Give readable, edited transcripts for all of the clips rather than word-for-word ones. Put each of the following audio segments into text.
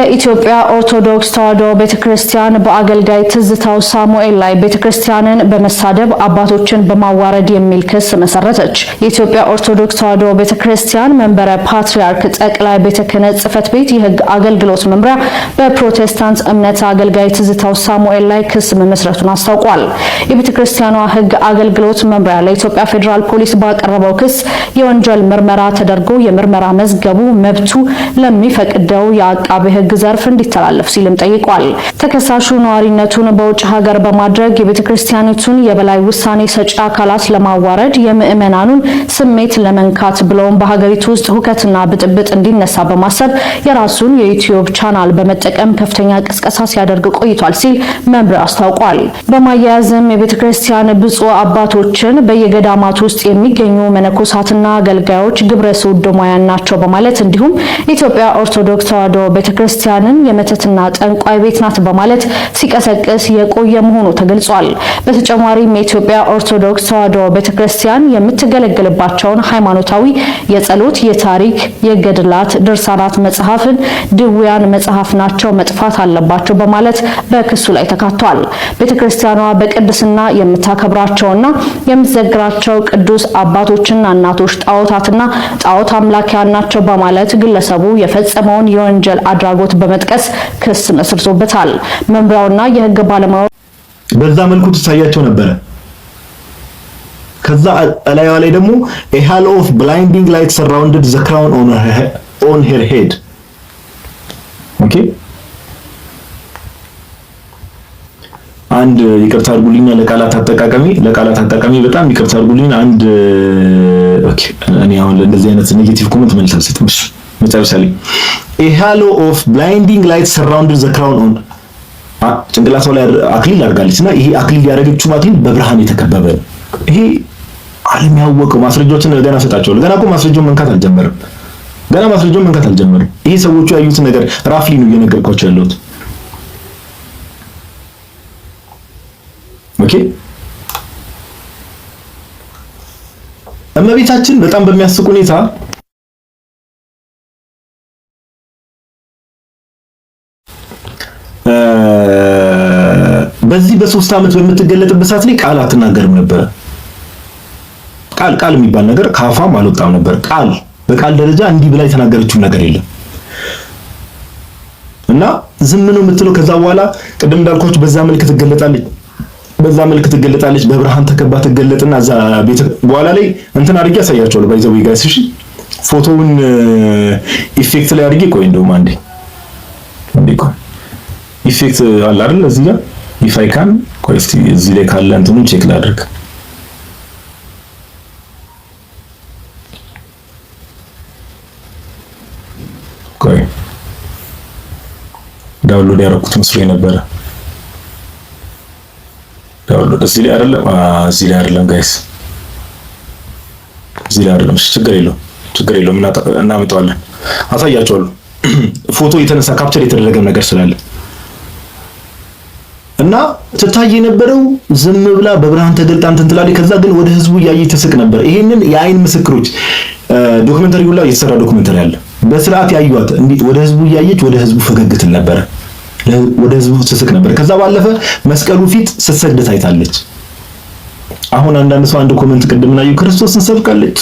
የኢትዮጵያ ኦርቶዶክስ ተዋሕዶ ቤተክርስቲያን በአገልጋይ ትዝታው ሳሙኤል ላይ ቤተክርስቲያንን በመሳደብ አባቶችን በማዋረድ የሚል ክስ መሰረተች። የኢትዮጵያ ኦርቶዶክስ ተዋሕዶ ቤተክርስቲያን መንበረ ፓትርያርክ ጠቅላይ ቤተ ክህነት ጽሕፈት ቤት የሕግ አገልግሎት መምሪያ በፕሮቴስታንት እምነት አገልጋይ ትዝታው ሳሙኤል ላይ ክስ መመስረቱን አስታውቋል። የቤተክርስቲያኗ ሕግ አገልግሎት መምሪያ ለኢትዮጵያ ፌዴራል ፖሊስ ባቀረበው ክስ የወንጀል ምርመራ ተደርጎ የምርመራ መዝገቡ መብቱ ለሚፈቅደው የአቃቤ ሕግ ዘርፍ እንዲተላለፍ ሲልም ጠይቋል። ተከሳሹ ነዋሪነቱን በውጭ ሀገር በማድረግ የቤተክርስቲያኒቱን የበላይ ውሳኔ ሰጪ አካላት ለማዋረድ የምዕመናኑን ስሜት ለመንካት ብለውም በሀገሪቱ ውስጥ ሁከትና ብጥብጥ እንዲነሳ በማሰብ የራሱን የዩቲዩብ ቻናል በመጠቀም ከፍተኛ ቅስቀሳ ሲያደርግ ቆይቷል ሲል መምሪያው አስታውቋል። በማያያዝም የቤተክርስቲያን ብፁዕ አባቶችን በየገዳማት ውስጥ የሚገኙ መነኮሳትና አገልጋዮች ግብረ ሰዶማውያን ናቸው በማለት እንዲሁም ኢትዮጵያ ኦርቶዶክስ ተዋሕዶ ቤተክርስቲያንን የመተትና ጠንቋይ ቤት ናት በማለት ሲቀሰቅስ የቆየ መሆኑ ተገልጿል። በተጨማሪም የኢትዮጵያ ኦርቶዶክስ ተዋሕዶ ቤተክርስቲያን የምትገለገልባቸውን ሃይማኖታዊ የጸሎት፣ የታሪክ፣ የገድላት ድርሳናት መጽሐፍን ድውያን መጽሐፍ ናቸው፣ መጥፋት አለባቸው በማለት በክሱ ላይ ተካቷል። ቤተክርስቲያኗ በቅድስና የምታከብራቸውና የምትዘግራቸው ቅዱስ አባቶችና እናቶች ጣዖታትና ጣዖት አምላኪያን ናቸው በማለት ግለሰቡ የፈጸመውን የወንጀል አድራጎት በመጥቀስ ክስ መስርቶበታል። መምሪያውና የሕግ ባለሙያው በዛ መልኩ ተሳያቸው ነበር። ከዛ አላያዋ ላይ ደግሞ a halo of blinding light surrounded the crown on her head. ኦኬ አንድ ይቅርታ አድርጉልኝ ለቃላት አጠቃቀሚ በጣም ይቅርታ አድርጉልኝ። አንድ ኦኬ እኔ አሁን ለእንደዚህ አይነት ኔጌቲቭ ኮሜንት መልስ አልሰጥም። እሺ መጨረሻ ላይ a halo of blinding light surrounded the crown on ጭንቅላቷ ላይ አክሊል አድርጋለችና ይሄ አክሊል ያደረገችው አክሊል በብርሃን የተከበበ ይሄ ዓለም ያወቀው ማስረጃዎችን ገና ሰጣቸው። ገና እኮ ማስረጃውን መንካት አልጀመረም። ይሄ ሰዎቹ ያዩት ነገር ራፍሊ ነው እየነገርኳቸው ያለሁት። ኦኬ እመቤታችን በጣም በሚያስቅ ሁኔታ በዚህ በ3 ዓመት በምትገለጥበት ሰዓት ላይ ቃል አትናገርም ነበር። ቃል የሚባል ነገር ካፋም አልወጣም ነበር። በቃል ደረጃ እንዲህ ብላ የተናገረችው ነገር የለም እና ዝም ነው የምትለው። ከዛ በኋላ ቅድም እንዳልኳችሁ በዛ መልክ ትገለጣለች። በብርሃን ተከባ ትገለጥና እዛ ቤት በኋላ ላይ እንትን አድርጌ ያሳያቸዋለሁ። ባይዘው ጋይስ እሺ፣ ፎቶውን ኢፌክት ላይ አድርጌ ቆይ እንደውም አንዴ ኢፌክት አለ አይደል እዚህ ጋር if I can ቆይ እስቲ እዚህ ላይ ካለ እንትኑን ቼክ ላድርግ። ቆይ ዳውንሎድ ያደረኩት መስሎኝ ነበረ። ዳውንሎድ እዚህ ላይ አይደለም ጋይስ፣ እዚህ ላይ አይደለም። ችግር የለውም እናመጣዋለን፣ አሳያቸዋለሁ። ፎቶ የተነሳ ካፕቸር የተደረገ ነገር ስላለ እና ትታይ የነበረው ዝም ብላ በብርሃን ተገልጣ እንትን ትላለች። ከዛ ግን ወደ ህዝቡ እያየች ትስቅ ነበር። ይሄንን የአይን ምስክሮች ዶክመንተሪ ሁላ የተሰራ ዶክመንተሪ አለ። በስርዓት ያዩዋት እንዴት ወደ ህዝቡ እያየች ወደ ህዝቡ ፈገግ ትል ነበር፣ ወደ ህዝቡ ትስቅ ነበር። ከዛ ባለፈ መስቀሉ ፊት ስትሰግድ ታይታለች። አሁን አንዳንድ ሰው አንድ ኮሜንት ቅድምና ክርስቶስን ሰብካለች።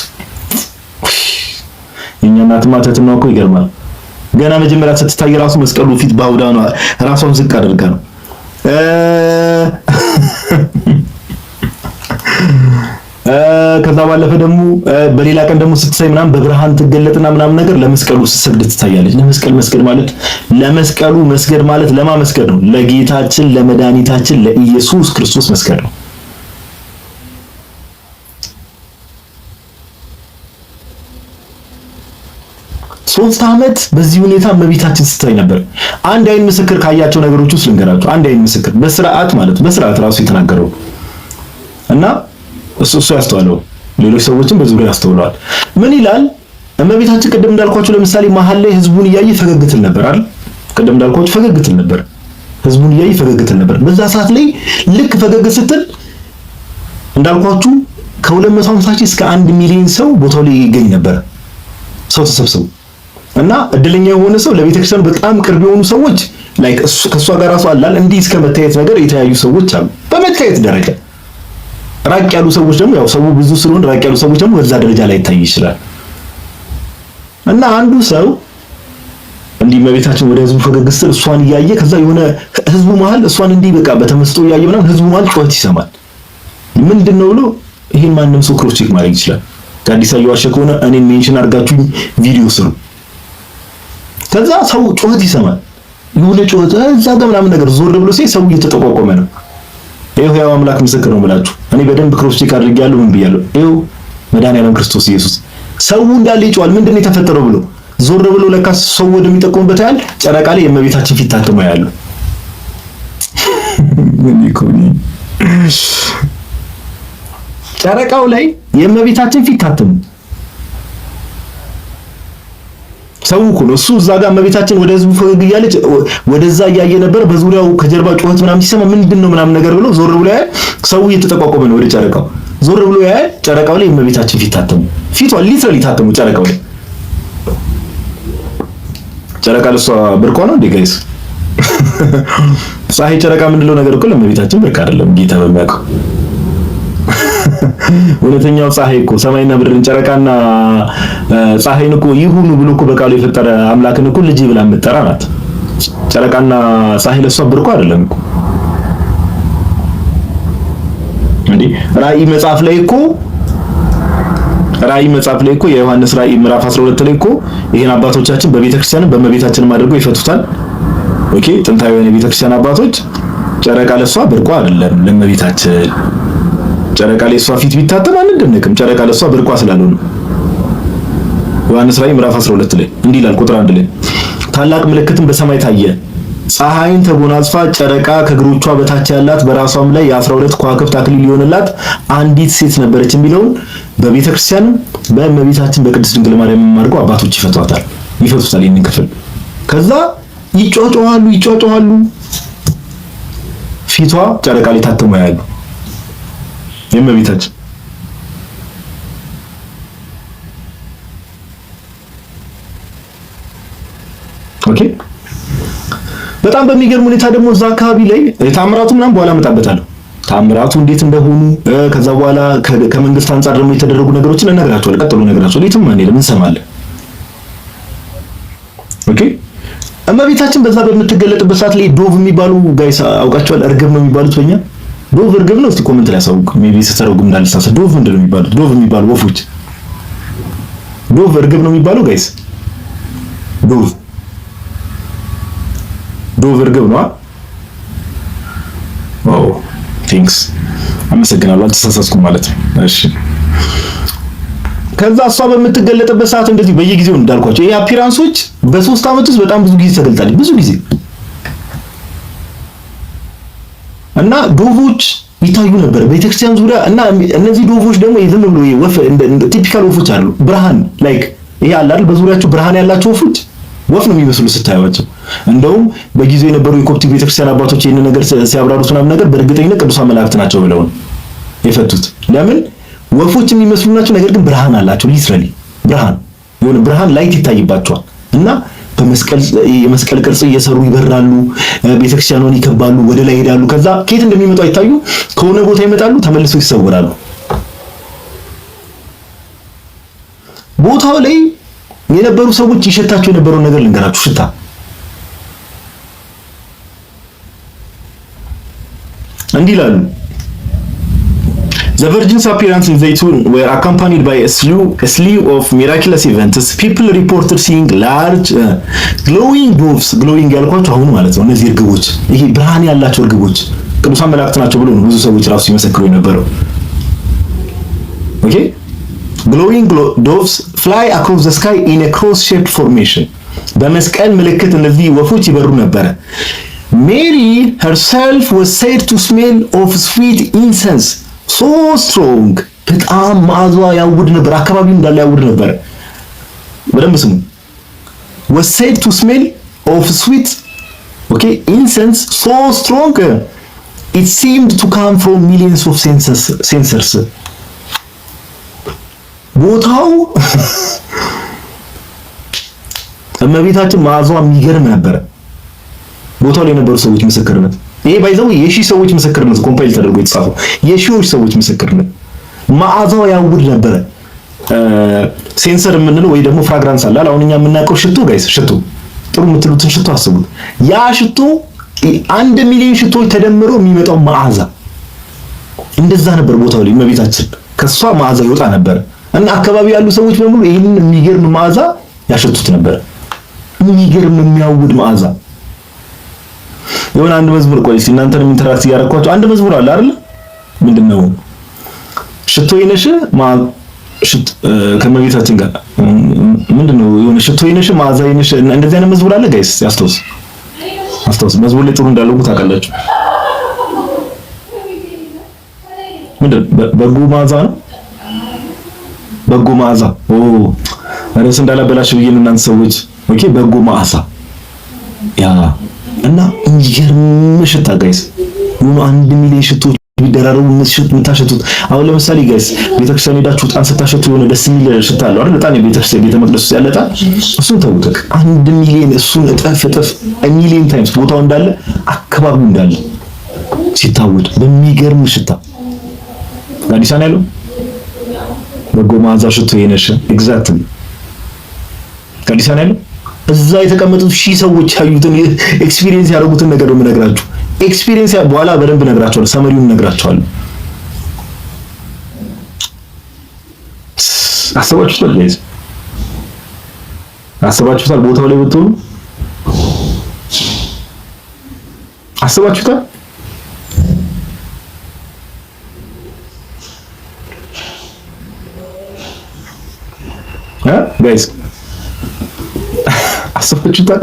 የኛ እናት ማተትና እኮ ይገርማል። ገና መጀመሪያ ስትታይ ራሱ መስቀሉ ፊት ባውዳኗ ራሷን ዝቅ አድርጋ ነው። ከዛ ባለፈ ደግሞ በሌላ ቀን ደግሞ ስትሳይ ምናምን በብርሃን ትገለጥና ምናምን ነገር ለመስቀሉ ስትሰግድ ትታያለች። ለመስቀሉ መስገድ ማለት ለማመስገድ ነው። ለጌታችን ለመድኃኒታችን ለኢየሱስ ክርስቶስ መስገድ ነው። ሶስት ዓመት በዚህ ሁኔታ እመቤታችን ስትታይ ነበር። አንድ አይን ምስክር ካያቸው ነገሮች ውስጥ ልንገራቸው። አንድ አይን ምስክር በስርዓት ራሱ የተናገረው እና እሱ ያስተዋለው ሌሎች ሰዎችም በዙሪያ ያስተውለዋል። ምን ይላል? እመቤታችን ቅድም እንዳልኳችሁ ለምሳሌ መሀል ላይ ህዝቡን እያየ ፈገግ ትል ነበር አይደል? ቅድም እንዳልኳችሁ ፈገግ ትል ነበር፣ ህዝቡን እያየ ፈገግ ትል ነበር። በዛ ሰዓት ላይ ልክ ፈገግ ስትል እንዳልኳችሁ ከ250 ሺህ እስከ 1 ሚሊዮን ሰው ቦታው ላይ ይገኝ ነበር። ሰው ተሰብስቦ እና እድለኛ የሆነ ሰው ለቤተክርስቲያን በጣም ቅርብ የሆኑ ሰዎች ላይክ ከሷ ጋር ራሱ አላል እንዲህ እስከ መታየት ነገር የተያዩ ሰዎች አሉ በመታየት ደረጃ። ራቅ ያሉ ሰዎች ደግሞ ያው ሰው ብዙ ስለሆነ ራቅ ያሉ ሰዎች ደግሞ በዛ ደረጃ ላይ ይታይ ይችላል። እና አንዱ ሰው እንዲህ እመቤታችን ወደ ህዝቡ ፈገግ ስትል እሷን እያየ ከዛ የሆነ ህዝቡ መሀል እሷን እንዲህ በቃ በተመስጦ እያየ ምናምን ህዝቡ መሀል ጩኸት ይሰማል። ምንድነው ብሎ ይሄን ማንም ሰው ክሮስ ቼክ ማድረግ ይችላል። ከአዲስ አበባ ዋሸ ከሆነ እኔን ሜንሽን አድርጋችሁ ቪዲዮ ስሩ። ከዛ ሰው ጩኸት ይሰማል። የሆነ ጩኸት እዛ ጋር ምናምን ነገር ዞር ብሎ ሲይ ሰው እየተጠቋቆመ ነው። ይሄው ያው አምላክ ምስክር ነው የምላችሁ። እኔ በደንብ ክሮስ ቼክ አድርጌያለሁ። ምን ብያለሁ? ይሄው መድኃኒዓለም ክርስቶስ ኢየሱስ ሰው እንዳለ ይጮሃል። ምንድነው የተፈጠረው ብሎ ዞር ብሎ ለካስ ሰው ወደሚጠቆምበት ያህል ጨረቃ ላይ የእመቤታችን ፊት ታትሞ ያለው ጨረቃው ላይ የእመቤታችን ፊት ታትሞ ሰው እኮ ነው እሱ እዛ ጋር እመቤታችን ወደ ህዝቡ ፈገግ እያለች ወደዛ እያየ ነበር። በዙሪያው ከጀርባ ጩኸት ምናምን ሲሰማ ምንድነው ምናምን ነገር ብሎ ዞር ብሎ ያያል። ሰው እየተጠቋቆመ ነው ወደ ጨረቃው። ዞር ብሎ ያያል። ጨረቃው ላይ የእመቤታችን ፊት ታትሞ ፊቷ ሊትራሊ ታትሞ ጨረቃው ላይ ጨረቃ ለሷ ብርቋ ነው እንዴ ጋይስ? ፀሐይ ጨረቃ ምንድነው ነገር እኮ ለእመቤታችን ብርቅ አይደለም። ጌታ በሚያውቀው እውነተኛው ፀሐይ እኮ ሰማይና ምድርን ጨረቃና ፀሐይን እኮ ይሁኑ ብሎ እኮ በቃሉ የፈጠረ አምላክን እኮ ልጅ ብላ የምትጠራ ናት። ጨረቃና ፀሐይ ለሷ ብርቋ አይደለም እኮ እንዴ። ራእይ መጽሐፍ ላይ እኮ የዮሐንስ ራእይ ምዕራፍ 12 ላይ እኮ ይሄን አባቶቻችን በቤተክርስቲያን በእመቤታችንም አድርገው ይፈቱታል። ኦኬ ጥንታዊያን የቤተክርስቲያን አባቶች ጨረቃ ለሷ ብርቋ አይደለም ለእመቤታችን። ጨረቃ ላይ እሷ ፊት ቢታተም አንደነቅም። ጨረቃ ለሷ ብርቋ ስላልሆነ ዮሐንስ ራእይ ምዕራፍ 12 ላይ እንዲህ ይላል ቁጥር 1 ላይ ታላቅ ምልክትም በሰማይ ታየ፣ ፀሐይን ተጎናጽፋ ጨረቃ ከእግሮቿ በታች ያላት በራሷም ላይ የ12 ከዋክብት አክሊል የሆነላት አንዲት ሴት ነበረች የሚለውን በቤተክርስቲያን በእመቤታችን በቅድስት ድንግል ማርያም አድርገው አባቶች ይፈቷታል። ይህንን ክፍል ከዛ ይጫጫዋሉ ፊቷ ጨረቃ ላይ ታትሞ ያሉ የእመቤታችን ኦኬ። በጣም በሚገርም ሁኔታ ደግሞ እዛ አካባቢ ላይ ታምራቱ ምናምን በኋላ እመጣበታለሁ። ታምራቱ እንዴት እንደሆኑ ከዛ በኋላ ከመንግስት አንፃር ደግሞ የተደረጉ ነገሮችን እነግራችኋለሁ። ቀጥሎ እነግራችኋለሁ። የትም አንሄድም፣ እንሰማለን። ኦኬ። እመቤታችን በዛ በምትገለጥበት ሰዓት ላይ ዶቭ የሚባሉ ጋይስ አውቃቸዋል። እርግብ ነው የሚባሉት በእኛ ዶቭ እርግብ ነው። እስቲ ኮሜንት ላይ አሳውቁ። ሜቢ ስተረጉም እንዳልሳሳት ዶቭ ምንድን ነው የሚባሉት? ዶቭ የሚባሉ ወፎች ዶቭ እርግብ ነው የሚባለው ጋይስ። ዶቭ እርግብ ነው። ኦ ቲንክስ አመሰግናለሁ። አልተሳሳትኩም ማለት ነው። እሺ ከዛ እሷ በምትገለጥበት ሰዓት እንደዚህ በየጊዜው እንዳልኳቸው ይሄ አፒራንሶች በ3 ዓመት ውስጥ በጣም ብዙ ጊዜ ተገልጣለች። ብዙ ጊዜ እና ዶቮች ይታዩ ነበር ቤተክርስቲያን ዙሪያ። እና እነዚህ ዶቮች ደግሞ ዝም ብሎ ወፍ እንደ ቲፒካል ወፎች አሉ። ብርሃን ላይክ ይሄ አለ አይደል? በዙሪያቸው ብርሃን ያላቸው ወፎች ወፍ ነው የሚመስሉ ስታዩዋቸው። እንደውም በጊዜው የነበሩ የኮፕቲክ ቤተክርስቲያን አባቶች ይሄን ነገር ሲያብራሩት ምናምን ነገር በእርግጠኝነት ቅዱሳን መላእክት ናቸው ብለው ነው የፈቱት። ለምን ወፎች የሚመስሉ ናቸው፣ ነገር ግን ብርሃን አላቸው። ሊትራሊ ብርሃን ላይት ይታይባቸዋል። እና የመስቀል ቅርጽ እየሰሩ ይበራሉ፣ ቤተክርስቲያኑን ይከባሉ፣ ወደ ላይ ይሄዳሉ። ከዛ ከየት እንደሚመጡ አይታዩ፣ ከሆነ ቦታ ይመጣሉ፣ ተመልሰው ይሰወራሉ። ቦታው ላይ የነበሩ ሰዎች ይሸታቸው የነበረውን ነገር ልንገራችሁ። ሽታ እንዲህ ይላሉ። The virgin's appearance in Zaytun were accompanied by a slew of miraculous events. People reported seeing large glowing doves. Glowing ያልኳቸው አሁን ማለት ነው እነዚህ እርግቦች፣ ይሄ ብርሃን ያላቸው እርግቦች ቅዱሳን መላእክት ናቸው ብሎ ነው ብዙ ሰዎች ራሱ ሲመሰክሩ የነበረው። ኦኬ glowing doves fly across the sky in a cross-shaped formation. በመስቀል ምልክት እነዚህ ወፎች ይበሩ ነበር። Mary herself was said to smell of sweet incense so strong. በጣም መዓዛዋ ያውድ ነበር፣ አካባቢው እንዳለ ያውድ ነበር። በደንብ ስሙ። was said to smell of sweet incense so strong it seemed to come from millions of censers. ቦታው እመቤታችን መዓዛዋ የሚገርም ነበር። ቦታው ላይ የነበሩ ሰዎች ምስክርነት፣ ይሄ ባይዘው የሺህ ሰዎች ምስክርነት ኮምፓይል ተደርጎ የተጻፈው የሺዎች ሰዎች ምስክርነት፣ መዓዛዋ ያውድ ነበረ። ሴንሰር የምንለው ወይ ደግሞ ፍራግራንስ አለ። አሁን እኛ የምናውቀው ሽቶ ጋይስ፣ ሽቶ ጥሩ የምትሉትን ሽቶ አስቡት። ያ ሽቶ 1 ሚሊዮን ሽቶዎች ተደምረው የሚመጣው መዓዛ እንደዛ ነበር ቦታው ላይ እመቤታችን ከሷ መዓዛ ይወጣ ነበር እና አካባቢ ያሉ ሰዎች በሙሉ ይሄንን የሚገርም መዓዛ ያሸቱት ነበር። የሚገርም የሚያውድ መዓዛ። የሆነ አንድ መዝሙር ቆይ እስቲ እናንተንም ኢንተራክት ያደረኳችሁ አንድ መዝሙር አለ አይደል? ምንድነው? ሽቶ ይነሽ ከእመቤታችን ጋር ምንድነው? የሆነ ሽቶ ይነሽ መዓዛ ይነሽ እንደዚህ አይነት መዝሙር አለ ጋይስ። አስታውስ መዝሙር ላይ ጥሩ እንዳለው ታውቃላችሁ። ምንድን በጎ መዓዛ ነው። በጎ መዓዛ ርዕስ እንዳላበላሽ ብዬ ነው እናንተ ሰዎች። ኦኬ በጎ መዓዛ ያ እና የሚገርም ሽታ ጋይስ። 1 ሚሊዮን ሽቶች ቢደራረቡ የምታሸቱት አሁን ለምሳሌ ጋይስ ቤተክርስቲያን ሄዳችሁ ዕጣን ስታሸቱ የሆነ ደስ የሚል ሽታ አለው አይደል? ዕጣን ቤተክርስቲያን ቤተ መቅደስ ውስጥ ያለ ዕጣን እሱን ተውት። 1 ሚሊዮን እሱን እጥፍ ሚሊዮን ታይምስ ቦታው እንዳለ አካባቢው እንዳለ ሲታወድ በሚገርም ሽታ አዲስ አበባ ያለው በጎ መዓዛ ሽቶ የነሽ ኤግዛክትሊ አዲስ አበባ ያለው እዛ የተቀመጡት ሺህ ሰዎች ያዩትን ኤክስፒሪየንስ ያደረጉትን ነገር ነው የምነግራችሁ። ኤክስፒሪየንስ በኋላ በደንብ እነግራችኋለሁ፣ ሰመሪውን እነግራችኋለሁ። አስባችሁታል ጋይስ? አስባችሁታል? ቦታው ላይ ብትሆኑ አስባችሁታል? ጋይስ አስባችሁታል?